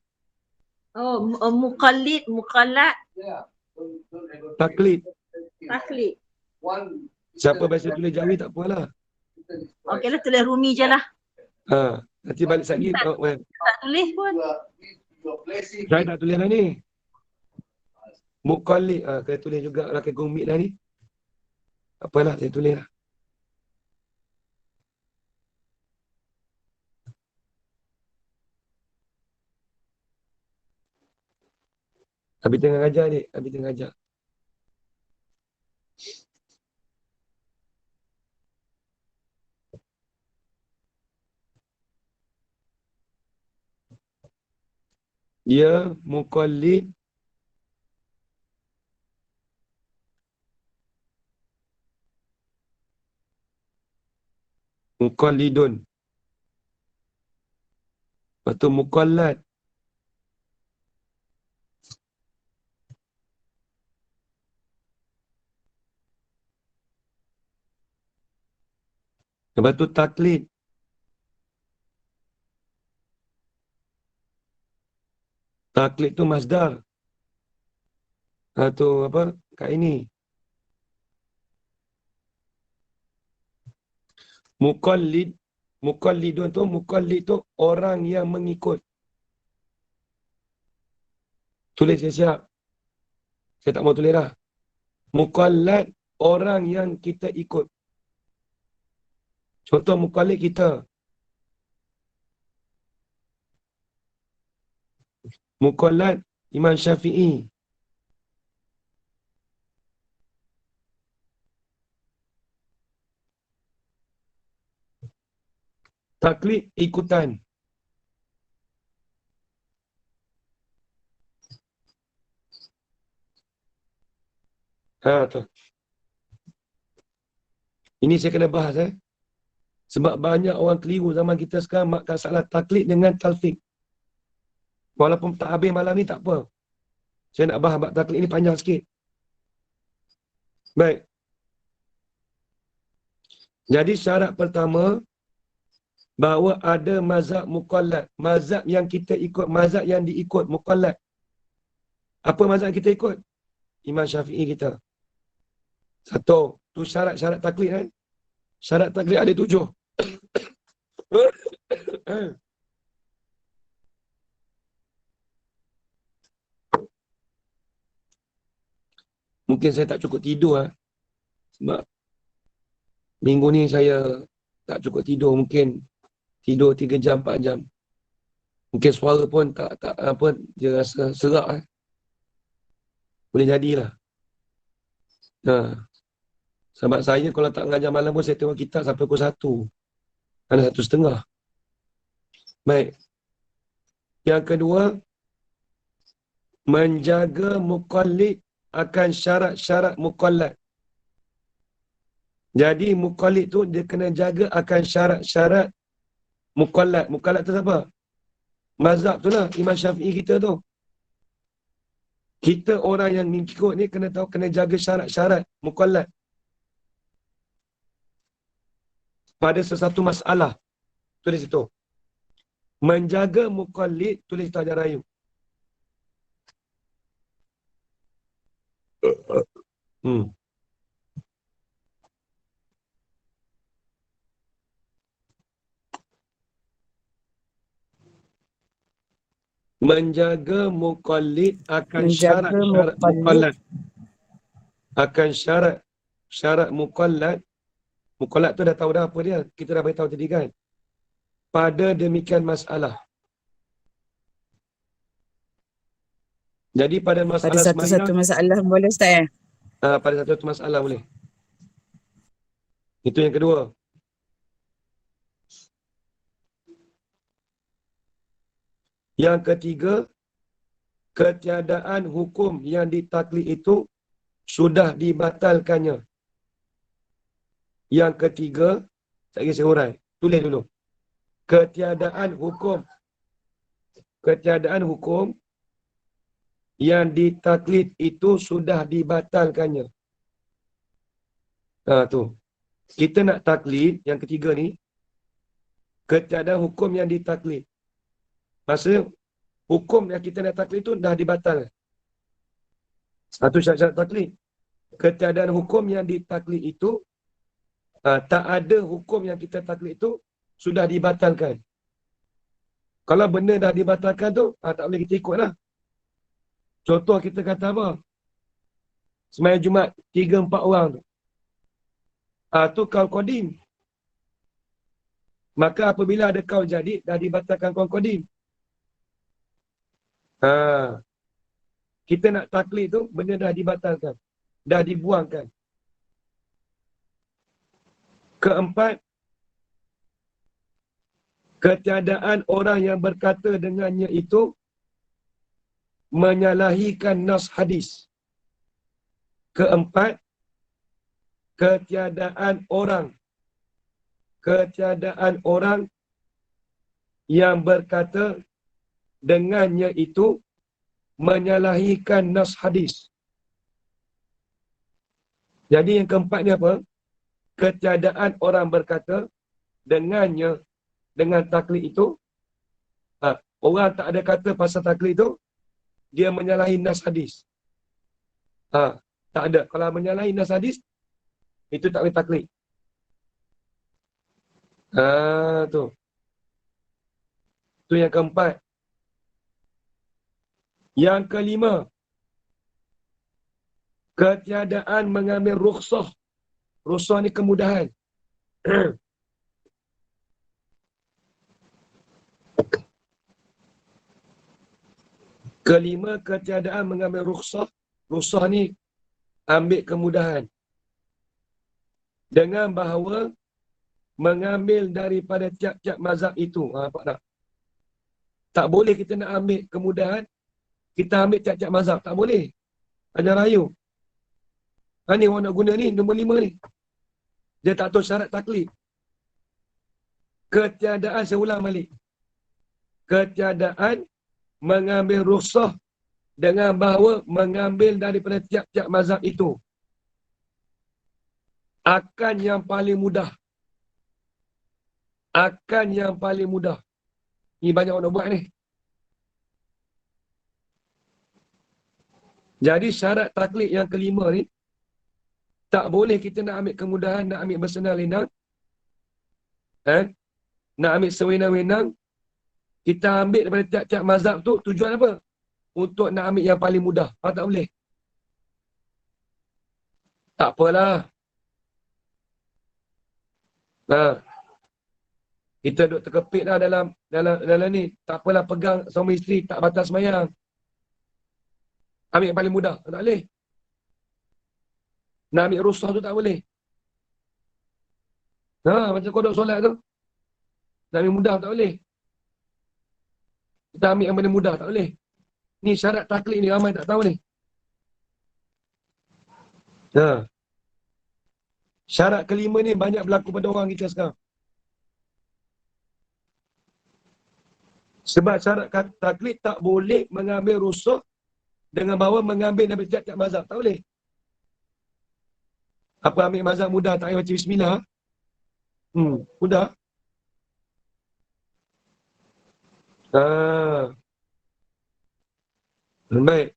Muqallid, muqallad, Taklid. taklid. Siapa biasa tulis Jawi tak apalah. Okeylah, tulis Rumi je lah. Nanti balik lagi. Tak tulis pun. Saya tak tulis dah ni. Muqallid. Kena tulis juga lah ke gumit dah ni. Apalah, saya tulis lah. Habis tengah ngajar ni. Habis tengah ngajar. Dia muqallid muqallidun. Lepas tu muqallad. Lepas tu taklid. Taklid tu masdar. Tu apa? Kat ini. Muqallid. Muqallidun tu, muqallid tu orang yang mengikut. Tulis siap-siap. Saya tak mau tulis dah. Muqallad, orang yang kita ikut. Contoh muqallid kita. Muqallid Imam Syafi'i. Taklid ikutan. Tu. Ini saya kena bahas Sebab banyak orang keliru zaman kita sekarang makkan salah taklid dengan talfiq. Walaupun tak habis malam ni tak apa. Saya nak bahas bab taklid ni panjang sikit. Baik. Jadi syarat pertama, bahawa ada mazhab muqallad. Mazhab yang kita ikut, mazhab yang diikut muqallad. Apa mazhab kita ikut? Imam Syafi'i kita. Satu. Tu syarat-syarat taklid kan? Syarat taklid ada 7. Mungkin saya tak cukup tidur sebab minggu ni saya tak cukup tidur. Mungkin tidur 3 jam, 4 jam. Mungkin suara pun tak apa, dia rasa serak Boleh jadilah. Sebab saya kalau tak mengajar malam pun saya tengok kitab sampai pukul 1. Ada 1:30. Baik. Yang kedua, menjaga muqallid akan syarat-syarat muqallad. Jadi muqallid tu dia kena jaga akan syarat-syarat muqallad. Muqallad tu siapa? Mazhab tu lah, Imam Syafi'i kita tu. Kita orang yang mengikut ni kena tahu, kena jaga syarat-syarat muqallad pada sesuatu masalah. Tulis situ. Menjaga muqallid, tulis tu ajar rayu. Menjaga muqallid akan syarat-syarat muqallad. Akan syarat muqallad. Muqallad tu dah tahu dah apa dia. Kita dah beritahu tadi kan. Pada demikian masalah. Jadi pada masalah Pada satu-satu masalah boleh Ustaz pada satu-satu masalah boleh. Itu yang kedua. Yang ketiga, ketiadaan hukum yang ditaklid itu sudah dibatalkannya. Yang ketiga, saya urai. Tulis dulu. Ketiadaan hukum yang ditaklid itu sudah dibatalkannya. Tu. Kita nak taklid, yang ketiga ni, ketiadaan hukum yang ditaklid. Maksudnya, hukum yang kita nak taklid itu dah dibatalkan. Satu syarat taklid. Ketiadaan hukum yang ditaklid itu, tak ada hukum yang kita taklid itu sudah dibatalkan. Kalau benda dah dibatalkan tu, tak boleh kita ikut lah. Contoh kita kata apa? Sembahyang Jumaat, 3-4 orang tu. Tu kaul qadim. Maka apabila ada kaul jadid, dah dibatalkan kaul qadim. Kita nak taklid tu, benda dah dibatalkan. Dah dibuangkan. Keempat, ketiadaan orang yang berkata dengannya itu menyalahikan nas hadis. Keempat, ketiadaan orang yang berkata dengannya itu menyalahikan nas hadis. Jadi yang keempat ni apa? Ketiadaan orang berkata dengannya, dengan taklid itu, orang tak ada kata pasal taklid itu, dia menyalahi nas hadis. Tak ada. Kalau menyalahi nas hadis, itu tak boleh taklid. Tu. Tu yang keempat. Yang kelima, ketiadaan mengambil rukhsah. Rukhsah ni kemudahan. Kelima, ketiadaan mengambil rukhsah. Rukhsah ni ambil kemudahan. Dengan bahawa mengambil daripada tiap-tiap mazhab itu. Nampak tak? Tak boleh kita nak ambil kemudahan, kita ambil tiap-tiap mazhab. Tak boleh. Ajar rayu. Ni orang nak guna ni, nombor 5 ni. Dia tak tahu syarat taklid. Ketiadaan, saya ulang balik. Ketiadaan mengambil rukhsah dengan bahawa mengambil daripada tiap-tiap mazhab itu akan yang paling mudah. Akan yang paling mudah. Ni banyak orang buat ni. Jadi syarat taklid yang kelima ni, tak boleh kita nak ambil kemudahan, nak ambil bersenang-lenang. Nak ambil sewenang-wenang. Kita ambil daripada tiap-tiap mazhab tu, tujuan apa? Untuk nak ambil yang paling mudah. Tak boleh. Tak apalah. Kita duduk terkepit lah dalam ni. Tak apalah, pegang suami isteri, tak batas semayang. Ambil yang paling mudah. Tak boleh. Nak ambil rukhsah tu tak boleh. Macam kodok solat tu. Nak ambil mudah tak boleh. Kita ambil yang paling mudah tak boleh. Ni syarat taklid ni ramai tak tahu ni. Syarat kelima ni banyak berlaku pada orang kita sekarang. Sebab syarat taklid tak boleh mengambil rukhsah dengan bahawa mengambil daripada tiap-tiap mazhab. Tak boleh. Apa ambil mazhab mudah tak payah baca bismillah? Mudah. Baik.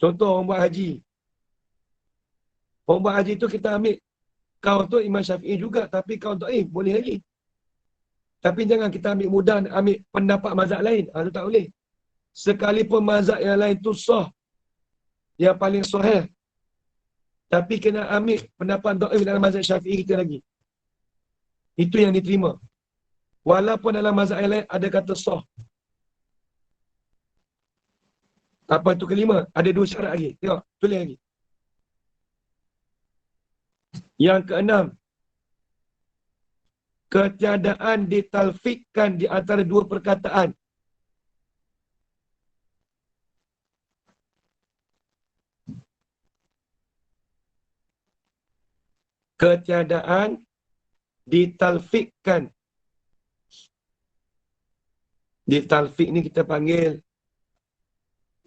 Contoh orang buat haji. Orang buat haji tu kita ambil kau tu Imam Syafi'i juga, tapi kau tu boleh lagi. Tapi jangan kita ambil mudah, ambil pendapat mazhab lain. Itu tak boleh. Sekalipun mazhab yang lain tu sah, yang paling sahih, tapi kena ambil pendapat dhaif dalam mazhab Syafi'i kita lagi. Itu yang diterima. Walaupun dalam mazhab yang lain ada kata sah. Apa itu kelima? Ada 2 syarat lagi. Tengok, tulis lagi. Yang keenam, ketiadaan ditalfikkan di antara 2 perkataan. Ketiadaan ditalfikkan. Ditalfik ni kita panggil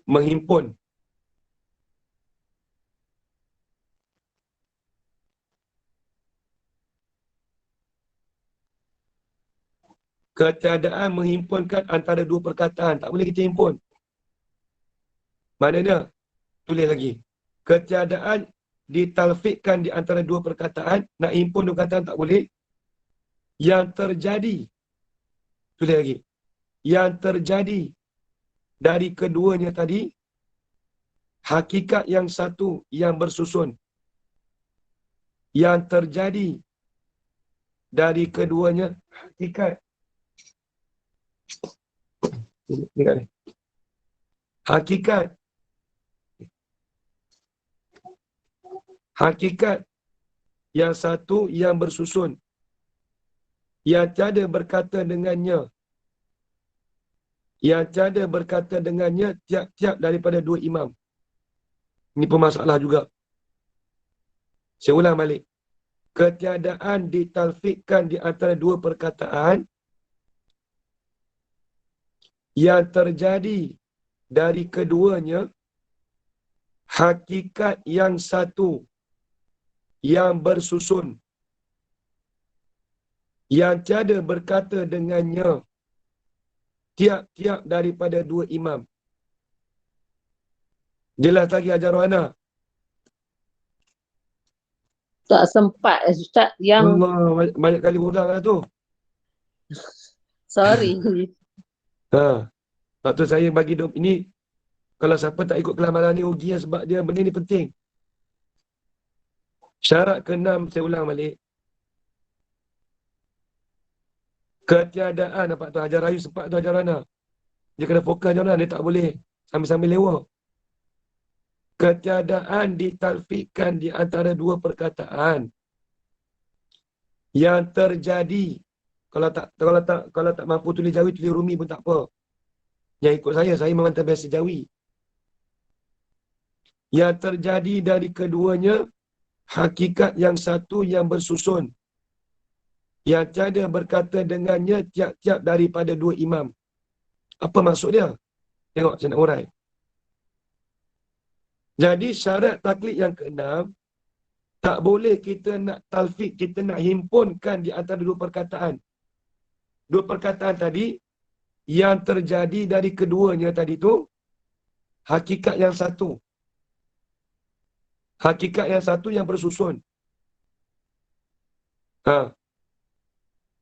menghimpun. Ketiadaan menghimpunkan antara 2 perkataan. Tak boleh kita himpun. Maknanya, tulis lagi. Ketiadaan ditalfikkan di antara 2 perkataan. Nak himpun 2 perkataan tak boleh. Yang terjadi. Tulis lagi. Yang terjadi dari keduanya tadi, hakikat yang satu yang bersusun. Yang terjadi dari keduanya hakikat. Hakikat. Hakikat yang satu yang bersusun. Yang tiada berkata dengannya. Yang tiada berkata dengannya tiap-tiap daripada 2 imam. Ini permasalah juga. Saya ulang balik. Ketiadaan ditalfikkan di antara 2 perkataan yang terjadi dari keduanya hakikat yang satu yang bersusun. Yang tiada berkata dengannya tiap-tiap daripada 2 imam. Jelas lagi ajar Rohana? Tak sempat Ustaz yang Allah, banyak kali ulang lah tu. sorry. Waktu saya bagi ini, kalau siapa tak ikut kelas malam ni rugi lah, sebab dia benda ni penting. Syarat ke-6, saya ulang balik. Ketiadaan, nampak tu Hajar Rayu sempat tu Hajar Rohana. Dia kena fokus je lah. Dia tak boleh sambil-sambil lewat. Ketiadaan ditalfiqkan di antara dua perkataan yang terjadi. Kalau tak mampu tulis Jawi, tulis Rumi pun tak apa. Yang ikut saya memang terbiasa Jawi. Yang terjadi dari keduanya hakikat yang satu yang bersusun. Yang tiada berkata dengannya tiap-tiap daripada dua imam. Apa maksud dia? Tengok saya nak urai. Jadi syarat taklid yang keenam, tak boleh kita nak talfiq, kita nak himpunkan di antara dua perkataan. Dua perkataan tadi, yang terjadi dari keduanya tadi tu, hakikat yang satu. Hakikat yang satu yang bersusun.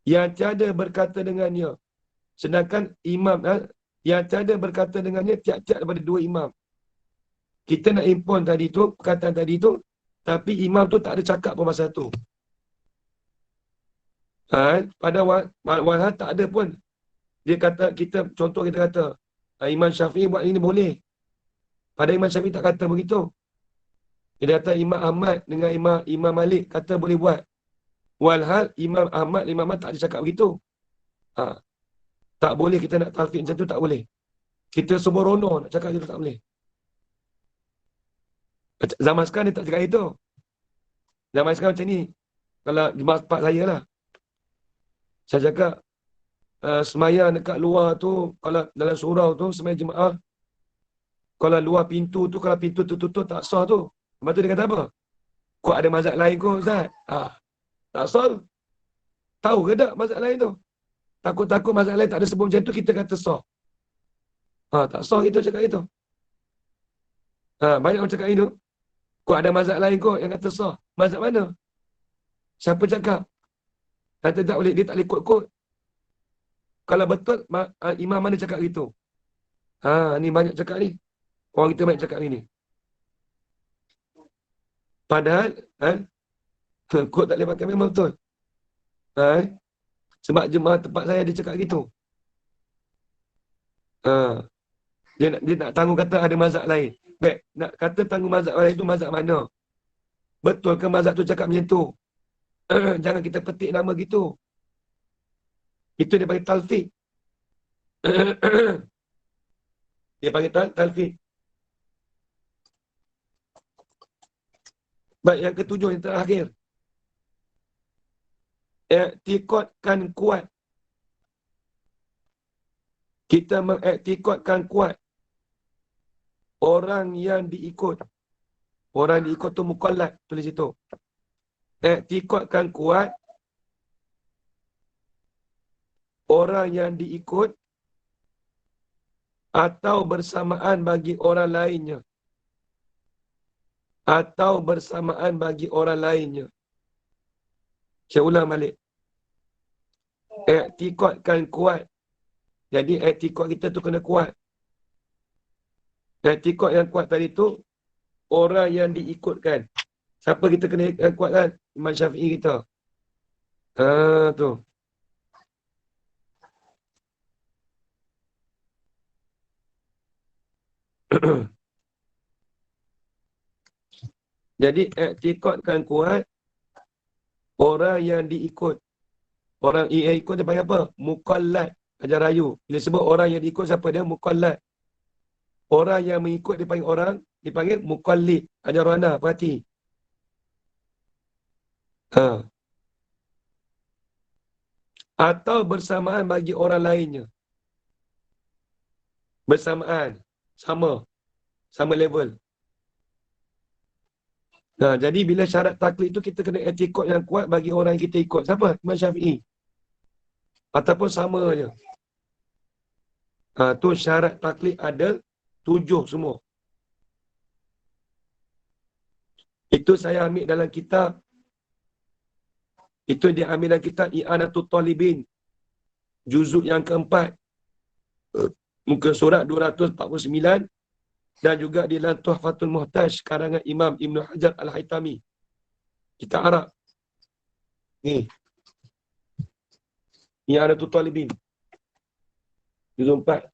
Yang tiada berkata dengannya. Sedangkan imam, yang tiada berkata dengannya tiap-tiap daripada dua imam. Kita nak impon tadi tu, perkataan tadi tu, tapi imam tu tak ada cakap pun pasal tu. Pada walhal tak ada pun. Dia kata, contoh kita kata, Imam Syafi'i buat ini boleh. Pada Imam Syafi'i tak kata begitu. Dia kata Imam Ahmad dengan Imam Malik kata boleh buat. Walhal Imam Ahmad tak ada cakap begitu. Tak boleh kita nak talfiq macam tu, tak boleh. Kita sembrono nak cakap itu tak boleh. Zaman sekarang dia tak cakap itu. Zaman sekarang macam ni. Kalau jemaah tempat saya lah. Saya cakap, semayang dekat luar tu, kalau dalam surau tu, semayang jemaah, kalau luar pintu tu, kalau pintu tutup tak sah tu. Lepas tu dia kata apa? Kok ada mazhab lain kot, Ustaz? Tak sah tu. Tahu ke tak mazhab lain tu? Takut-takut mazhab lain tak ada sebut macam tu, kita kata sah. Tak sah kita cakap itu. Banyak orang cakap itu. Kok ada mazhab lain kot yang kata sah. Mazhab mana? Siapa cakap? Kata tak boleh, dia tak boleh kot-kot. Kalau betul, imam mana cakap gitu? Ni banyak cakap ni. Orang kita banyak cakap ni. Padahal, kot tak boleh pakai memang betul. Sebab jemaah tempat saya dia cakap gitu. Dia nak tanggung kata ada mazhab lain. Baik, nak kata tanggung mazhab lain tu mazhab mana? Betul ke mazhab tu cakap macam tu? Jangan kita petik nama gitu. Itu dia panggil talfiq. Dia panggil talfiq. Baik, yang ketujuh, yang terakhir. Iktikadkan kuat. Kita mengiktikadkan kuat orang yang diikut. Orang diikut tu mukallaf, tulis itu. Iktikadkan kuat orang yang diikut atau bersamaan bagi orang lainnya. Atau bersamaan bagi orang lainnya. Saya ulang balik. Iktikadkan kuat. Jadi iktikad kita tu kena kuat. Iktikad yang kuat tadi tu, orang yang diikutkan. Siapa kita kena kuatkan? Imam Syafi'i kita. Tu. Jadi iktikadkan kuat orang yang diikut. Orang yang ikut dia panggil apa? Mukallaf. Ajar rayu. Bila sebut orang yang diikut siapa dia? Mukallaf. Orang yang mengikut dipanggil mukallid. Ajar anda, perhati. Atau bersamaan bagi orang lainnya. Bersamaan. Sama level. Jadi bila syarat taklid itu kita kena iktikad yang kuat bagi orang yang kita ikut. Siapa? Imam Syafi'i. Ataupun sama je. Tu syarat taklid ada 7 semua. Itu saya ambil dalam kitab. Itu dia ambil dalam kitab I'anatul Talibin. Juzuk yang keempat. Muka surat 249. Dan juga di dalam Tuhfatul Muhtaj karangan Imam Ibn Hajar Al-Haytami. Kitab Arab. Ni. I'anatul Talibin. Juzuk 4.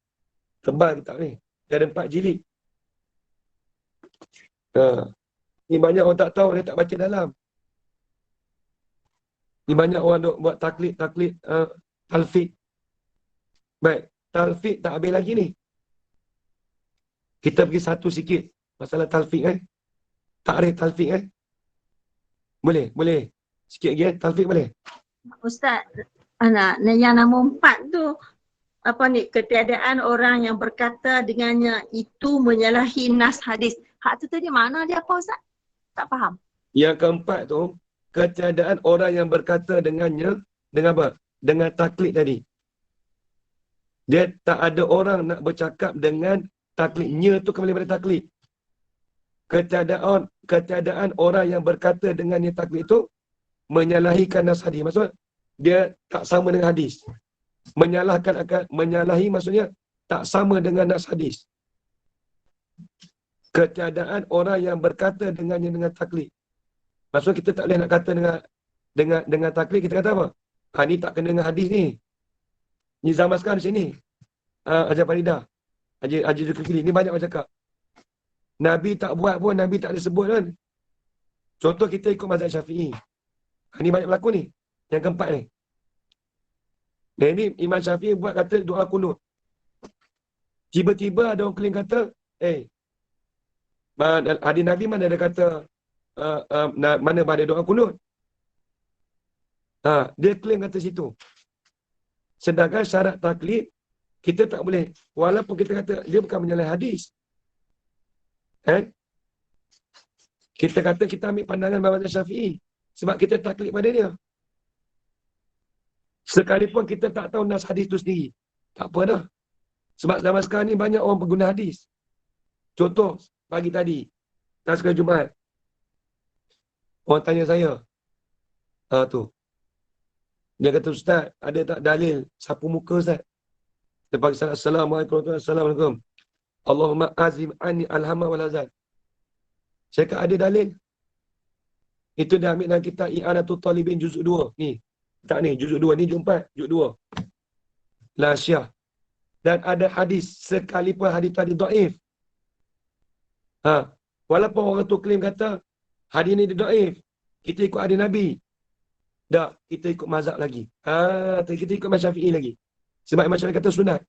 Tebal kitab ni. Dia ada 4 jilid. Ni banyak orang tak tahu, dia tak baca dalam. Ni banyak orang duk buat taklid, talfiq. Baik, talfiq tak habis lagi ni. Kita pergi satu sikit. Masalah talfiq Takrif talfiq Boleh? Sikit lagi talfiq boleh? Ustaz, yang nombor 4 tu, apa ni, ketiadaan orang yang berkata dengannya itu menyalahi nas hadis. Hak tu tadi mana dia apa Ustaz? Tak faham. Yang keempat tu, ketiadaan orang yang berkata dengannya, dengan apa? Dengan taklid tadi. Dia tak ada orang nak bercakap dengan taklidnya tu kembali pada taklid. Ketiadaan orang yang berkata dengannya taklid itu menyalahikan nas hadis. Maksud dia tak sama dengan hadis. Menyalahi maksudnya tak sama dengan nas hadis. Ketiadaan orang yang berkata dengannya dengan taklid. Maksud kita tak boleh nak kata dengan taklid, kita kata apa? Ni tak kena dengan hadis ni. Ni zaman sekarang di sini. Haji Faridah, Haji Zulkifli, ni banyak orang cakap. Nabi tak buat pun, Nabi tak ada sebut kan. Contoh kita ikut mazhab Syafi'i. Ni banyak berlaku ni. Yang keempat ni. Dan ini Imam Syafi'i buat kata doa kunut. Tiba-tiba ada orang klaim kata, hadis Nabi mana ada kata, mana ada doa kunut. Dia klaim kata situ. Sedangkan syarat taklid, kita tak boleh. Walaupun kita kata, dia bukan menyalahi hadis. Kita kata kita ambil pandangan mazhab Syafi'i. Sebab kita taklid pada dia. Sekalipun kita tak tahu nas hadis tu sendiri. Tak apa dah. Sebab zaman sekarang ni banyak orang pengguna hadis. Contoh, pagi tadi, tazkirah Jumaat. Orang tanya saya. Tu. Dia kata, Ustaz, ada tak dalil sapu muka Ustaz? Dia pagi salat, Assalamualaikum warahmatullahi wabarakatuh. Allahumma azim anni alhamma wal azan. Saya kata ada dalil. Itu dah ambil dalam kitab I'anatul Talibin juzuk 2. Ni. Tak ni, juzuk 2. Ni juzuk 4. Juzuk 2. La Syah. Dan ada hadis. Sekalipun hadis tadi daif. Walaupun orang tu klaim kata, hadis ni dia daif. Kita ikut hadis Nabi. Tak. Kita ikut mazhab lagi. Kita ikut mazhab Syafi'i lagi. Sebab Imam Syafi'i kata sunat.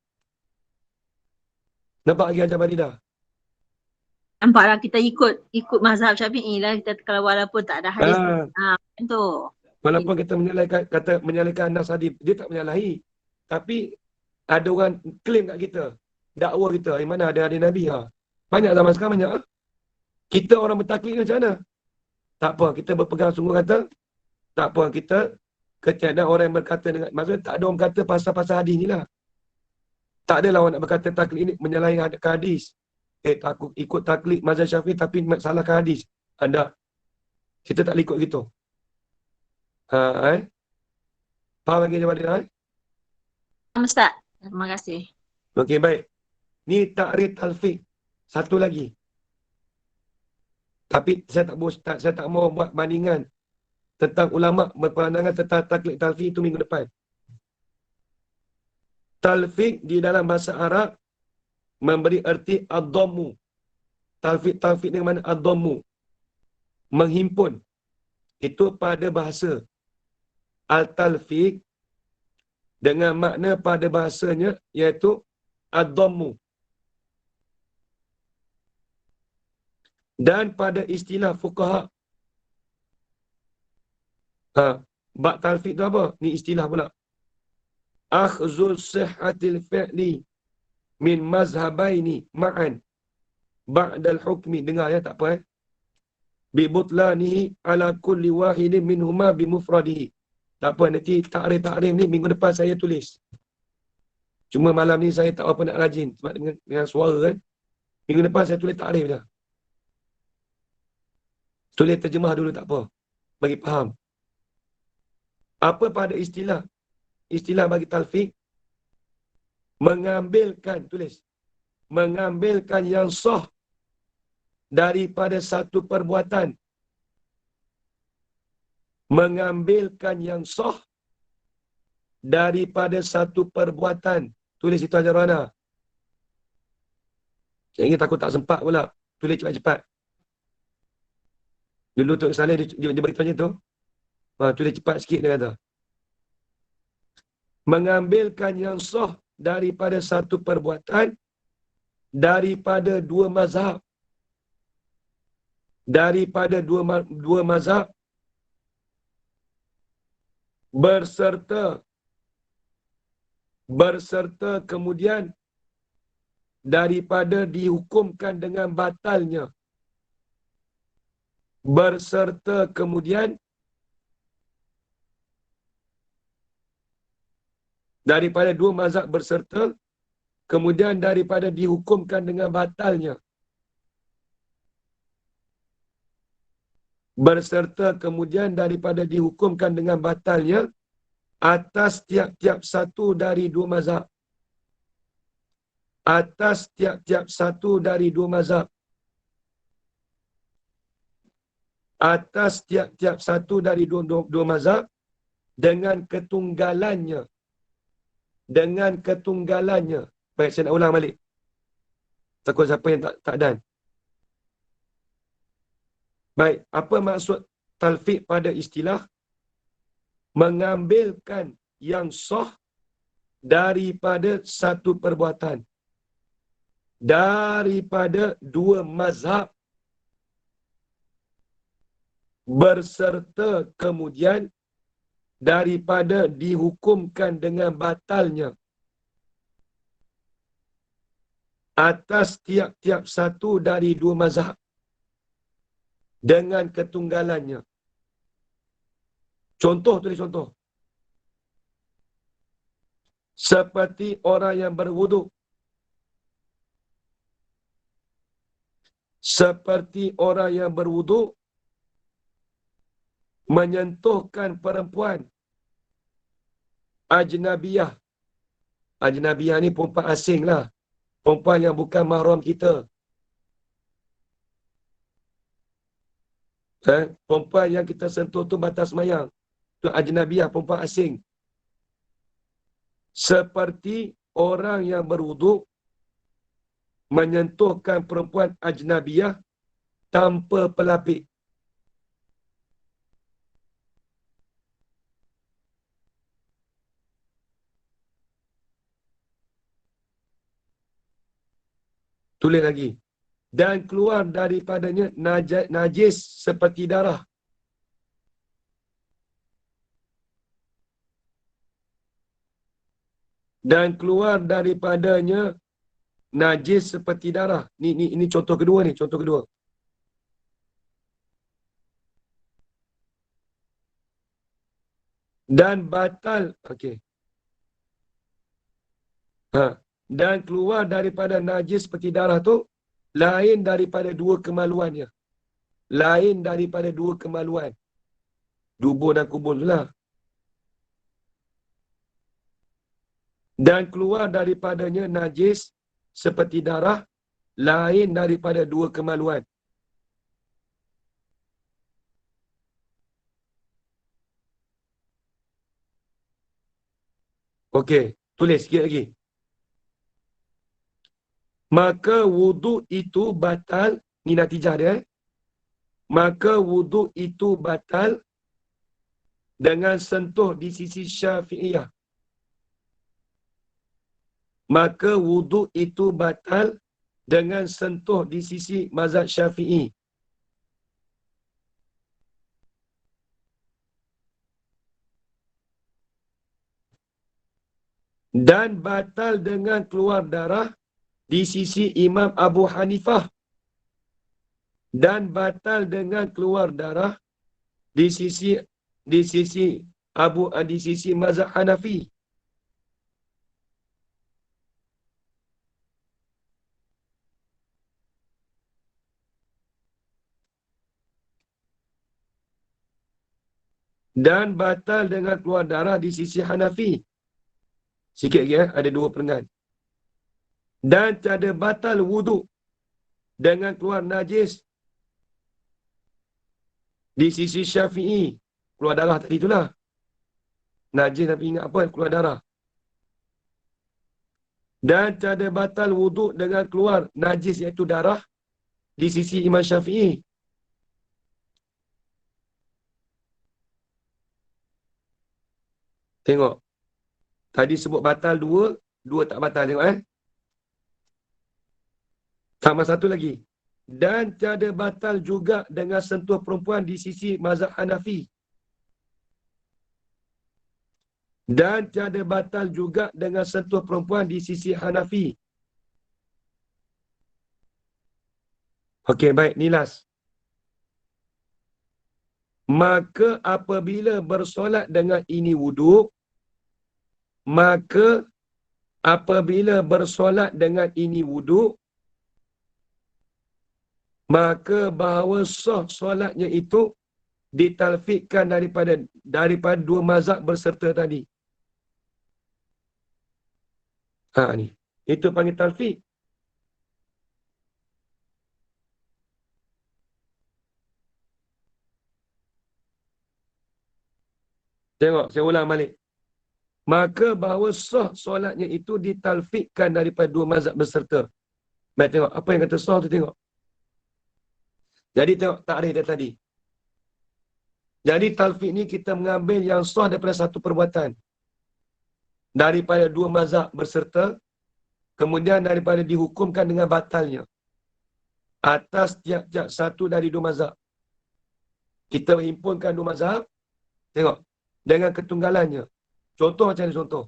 Nampak lagi Haji Faridah? Nampaklah kita ikut mazhab Syafi'i lah. Kita kalau walaupun tak ada hadis. Macam tu. Walaupun kita menyalahkan nas hadis, dia tak menyalahi. Tapi ada orang klaim kat kita, dakwa kita, mana ada hadis Nabi. Banyak zaman sekarang banyak. Kita orang bertaklid macam mana? Tak apa, kita berpegang sungguh kata, tak apa, kita ketiadaan orang yang berkata dengan, maksudnya tak ada orang kata pasal-pasal hadis ni lah. Tak adalah orang nak berkata taklid ni menyalahi hadis. Takut ikut taklid mazhab Syafi'i tapi salahkan hadis. Anda. Kita tak ikut gitu. Faham lagi Haji Faridah? Ustaz, terima kasih. Okey, baik. Ni takrif talfiq. Satu lagi. Tapi saya tak mau buat bandingan tentang ulama berpandangan tentang taklid talfiq itu minggu depan. Talfiq di dalam bahasa Arab memberi erti ad-dhammu. Talfiq dengan mana ad-dhammu? Menghimpun. Itu pada bahasa. Al-talfiq dengan makna pada bahasanya iaitu ad-dhammu. Dan pada istilah fuqaha. Bab talfiq tu apa? Ni istilah pula. Akhzul sihhatil fi'li min mazhabaini ma'an ba'dal hukmi. Dengar ya, tak apa bi butlanihi ala kulli wahidin minhuma bi mufradihi. Tak apa, nanti takrif ni minggu depan saya tulis. Cuma malam ni saya tak apa nak rajin sebab dengan suara kan. Minggu depan saya tulis takrif je. Tulis terjemah dulu tak apa. Bagi faham. Apa pada istilah? Istilah bagi talfiq mengambilkan yang sah daripada satu perbuatan. Mengambilkan yang sah daripada satu perbuatan. Tulis itu Hajar Rana. Yang ini takut tak sempat pula. Tulis cepat-cepat. Dulu Tok Saleh dia beritahu macam tu. Tulis cepat sikit dia kata. Mengambilkan yang sah daripada satu perbuatan daripada dua mazhab. Daripada dua mazhab berserta kemudian daripada dihukumkan dengan batalnya. Berserta kemudian daripada dua mazhab berserta kemudian daripada dihukumkan dengan batalnya. Berserta kemudian daripada dihukumkan dengan batalnya atas tiap-tiap satu dari dua mazhab. Atas tiap-tiap satu dari dua mazhab. Atas tiap-tiap satu dari dua mazhab dengan ketunggalannya. Dengan ketunggalannya. Baik, saya nak ulang balik. Takut siapa yang tak dan. Baik, apa maksud talfiq pada istilah? Mengambilkan yang sah daripada satu perbuatan. Daripada dua mazhab. Berserta kemudian daripada dihukumkan dengan batalnya. Atas tiap-tiap satu dari dua mazhab. Dengan ketunggalannya. Contoh, tulis contoh. Seperti orang yang berwuduk. Seperti orang yang berwuduk menyentuhkan perempuan ajnabiyah. Ajnabiyah ni perempuan asing lah. Perempuan yang bukan mahram kita. Perempuan yang kita sentuh tu batas mayang. Tu ajnabiyah, perempuan asing. Seperti orang yang berwuduk menyentuhkan perempuan ajnabiyah tanpa pelapik. Tulis lagi. Dan keluar daripadanya najis seperti darah. Dan keluar daripadanya najis seperti darah. Ini contoh kedua ni, contoh kedua. Dan batal, okey. Dan keluar daripada najis seperti darah tu lain daripada dua kemaluannya. Lain daripada dua kemaluan. Dubur dan kubur tu lah. Dan keluar daripadanya najis seperti darah lain daripada dua kemaluan. Okey, tulis sikit lagi. Maka wuduk itu batal, ni natijah dia. Maka wuduk itu batal dengan sentuh di sisi Syafi'iyah. Maka wuduk itu batal dengan sentuh di sisi mazhab Syafi'i. Dan batal dengan keluar darah di sisi Imam Abu Hanifah. Dan batal dengan keluar darah di sisi mazhab Hanafi. Dan batal dengan keluar darah di sisi Hanafi. Sikit lagi ada dua perengan. Dan tiada batal wuduk dengan keluar najis di sisi Syafi'i. Keluar darah tadi itulah. Najis tapi ingat apa? Keluar darah. Dan tiada batal wuduk dengan keluar najis iaitu darah di sisi Imam Syafi'i. Tengok. Tadi sebut batal dua, dua tak batal. Tengok Tambah satu lagi. Dan tiada batal juga dengan sentuh perempuan di sisi mazhab Hanafi. Dan tiada batal juga dengan sentuh perempuan di sisi Hanafi. Okey, baik. Ni last. Maka apabila bersolat dengan ini wuduk, maka apabila bersolat dengan ini wuduk, maka bahawa sah solatnya itu ditalfiqkan daripada dua mazhab berserta tadi. Ni. Itu panggil talfiq. Tengok, saya ulang balik. Maka bahawa sah solatnya itu ditalfiqkan daripada dua mazhab berserta. Baik, tengok. Apa yang kata sah tu tengok. Jadi tengok takrif dia tadi. Jadi talfiq ni kita mengambil yang sah daripada satu perbuatan. Daripada dua mazhab berserta. Kemudian daripada dihukumkan dengan batalnya. Atas tiap-tiap satu dari dua mazhab. Kita himpunkan dua mazhab. Tengok. Dengan ketunggalannya. Contoh macam ni contoh.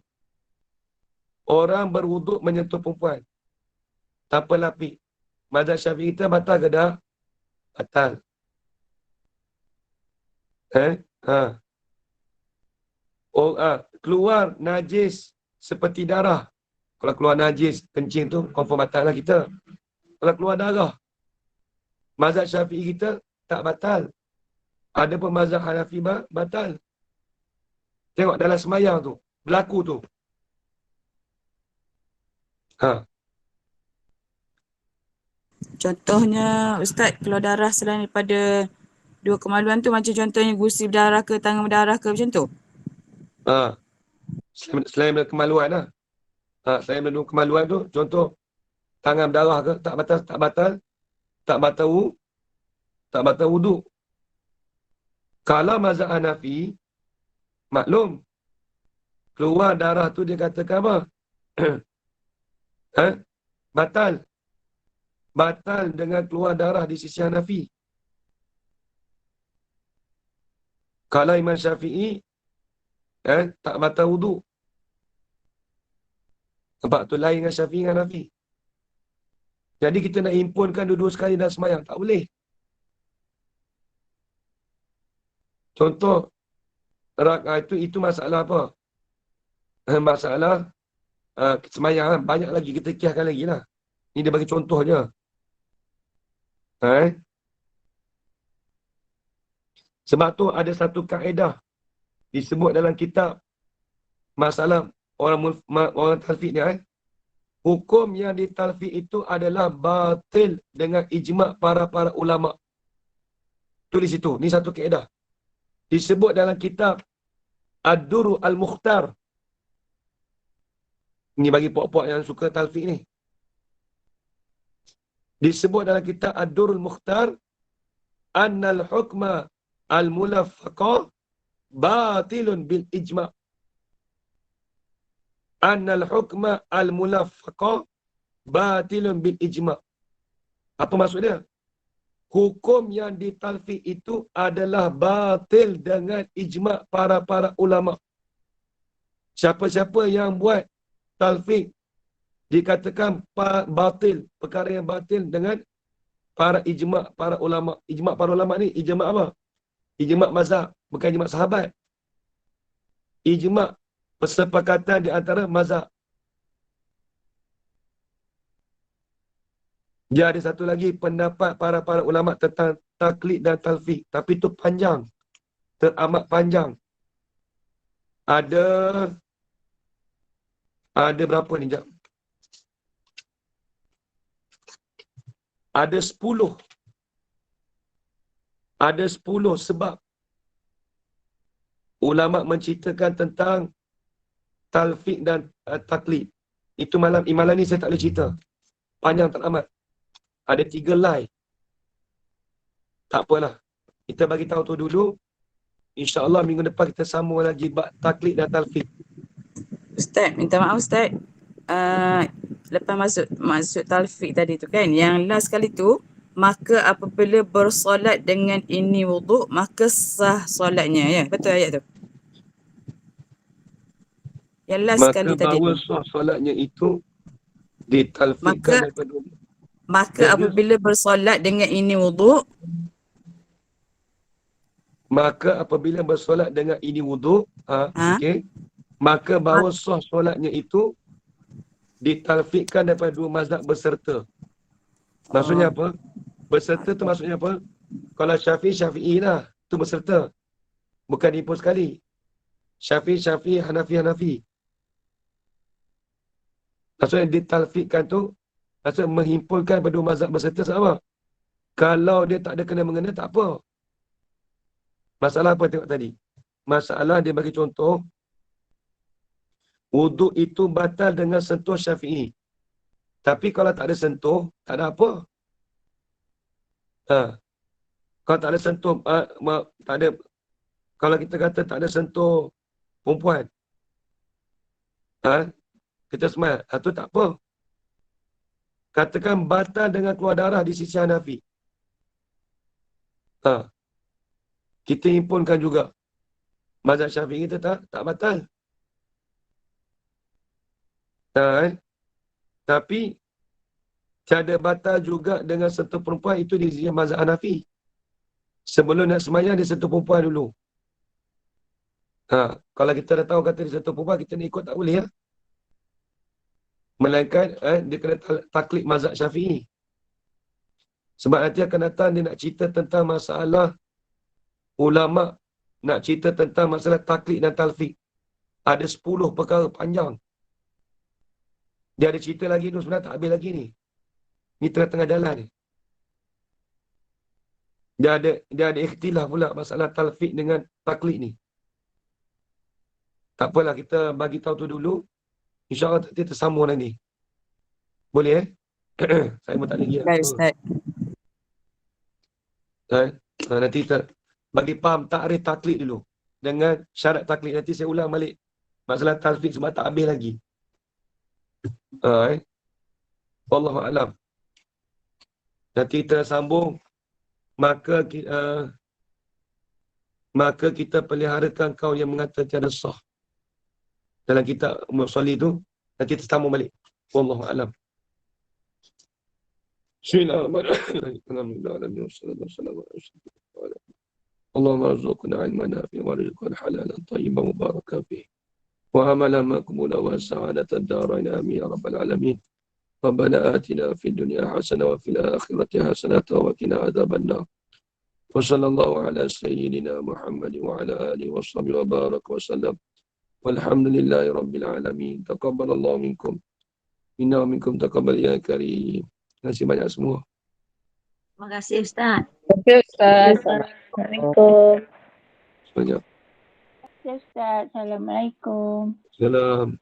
Orang berwuduk menyentuh perempuan. Tanpa lapik. Mazhab Syafi'i kita batal ke dah? Batal. Keluar najis seperti darah. Kalau keluar najis, kencing tu, confirm batal lah kita. Kalau keluar darah, mazhab Syafi'i kita tak batal. Ada pun mazhab Hanafi batal. Tengok dalam semayang tu, berlaku tu. Contohnya, Ustaz, keluar darah selain daripada dua kemaluan tu macam contohnya gusi berdarah ke, tangan berdarah ke, macam tu? Selain daripada kemaluan lah. Selain daripada kemaluan tu, contoh tangan berdarah ke, tak batal wuduk. Kalau mazhab Hanafi, maklum, keluar darah tu dia katakan apa? Batal dengan keluar darah di sisi Hanafi. Kalau Imam Syafi'i, tak batal wuduk. Sebab tu lain dengan Syafi'i dengan Hanafi. Jadi kita nak himpunkan dua-dua sekali dalam semayang. Tak boleh. Contoh, itu masalah apa? Masalah semayang. Banyak lagi, kita kiaskan lagi lah. Ini dia bagi contoh je. Sebab tu ada satu kaedah disebut dalam kitab masalah orang talfiq ni. Hukum yang ditalfiq itu adalah batil dengan ijma' para ulama'. Tulis itu. Ni satu kaedah. Disebut dalam kitab Ad-Durru Al-Mukhtar. Ini bagi puak-puak yang suka talfiq ni. Disebut dalam kitab Ad-Durru Al-Mukhtar, annal hukma al-mulaffaqa batilun bil ijma'. Annal hukma al-mulaffaqa batilun bil ijma'. Apa maksud dia? Hukum yang ditalfiq itu adalah batil dengan ijma' para ulama'. Siapa-siapa yang buat talfiq dikatakan batil, perkara yang batil dengan ijma' para ulama'. Ijma' para ulama' ni ijma' apa? Ijma' mazhab, bukan ijma' sahabat. Ijma' persepakatan di antara mazhab. Dia ada satu lagi pendapat para ulama' tentang taklid dan talfiq. Tapi itu panjang. Teramat panjang. Ada berapa ni? Jap. Ada 10. Ada 10 sebab ulama' menceritakan tentang talfiq dan taklid. Itu malam ni saya tak boleh cerita. Panjang tak amat. Ada 3 line. Tak apalah. Kita bagi tahu tu dulu. InsyaAllah minggu depan kita sambung lagi bab taklid dan talfiq. Ustaz, minta maaf Ustaz. Lepas masuk talfiq tadi tu kan, yang last kali tu, maka apabila bersolat dengan ini wuduk, maka sah solatnya, ya? Betul ayat tu? Yang last Maka kali tadi bahawa tu. sah solatnya itu ditalfiqkan daripada Maka apabila bersolat dengan ini wuduk, maka apabila bersolat dengan ini wuduk, okey, maka bahawa sah solatnya itu ditalfiqkan daripada 2 mazhab berserta. Maksudnya apa? Berserta tu maksudnya apa? Kalau Syafi'i lah, tu berserta. Bukan diimpun sekali. Syafi'i, Hanafi. Maksudnya ditalfiqkan tu, maksudnya menghimpunkan pada 2 mazhab berserta sama. Kalau dia tak ada kena-mengena, tak apa. Masalah apa tengok tadi? Masalah dia bagi contoh, wuduk itu batal dengan sentuh Syafi'i. Tapi kalau tak ada sentuh, tak ada apa. Kalau tak ada sentuh, tak ada. Kalau kita kata tak ada sentuh perempuan, kita smile, itu tak apa. Katakan batal dengan keluar darah di sisi Hanafi. Kita himpunkan juga. Mazhab Syafi'i kita tak batal. Tapi tiada batal juga dengan sentuh perempuan, itu di sisi mazhab Hanafi. Sebelum nak semayang, dia sentuh perempuan dulu. Kalau kita dah tahu kata dia sentuh perempuan, kita nak ikut tak boleh, ya. Melainkan dia kena taklid mazhab Syafi'i. Sebab nanti akan datang dia nak cerita tentang masalah ulama, nak cerita tentang masalah taklid dan talfiq. Ada 10 perkara panjang. Dia ada cerita lagi tu, sebenarnya tak habis lagi ni. Ni tengah-tengah jalan ni. Dia ada ikhtilaf pula masalah talfiq dengan taklid ni. Tak apalah, kita bagi tahu tu dulu. InsyaAllah nanti tersambung nanti. Boleh Saya pun tak lagi. baik Ustaz. Nanti kita bagi faham takrif taklid dulu. Dengan syarat taklid. Nanti saya ulang balik masalah talfiq sebab tak habis lagi. Wallahu a'lam. Nanti kita sambung. Maka kita peliharakan kau yang mengatakan tiada sah. Dalam kitab Musalli tu, nanti kita sambung balik. Wallahu a'lam. Bismillahirrahmanirrahim. Allahumma arzuqna ilman nafi'an wa rizqan halalan tayyiban mubarakan fihi. Wa amalan maqbulan wa sa'adatan darain amin ya rabbal alamin. Rabbana atina fid dunya hasanah wa fil akhirati hasanah wa qina adzabannar. Wa sallallahu ala sayyidina Muhammad wa ala alihi wa sahbihi wa baraka wa sallam. Walhamdulillahi rabbil alamin. Taqabbalallahu minkum. Inna minkum taqabbal ya karim. Terima kasih banyak semua. Terima kasih Ustaz. Okey Ustaz. Assalamualaikum. Banyak. Ustaz. Assalamualaikum. Salam.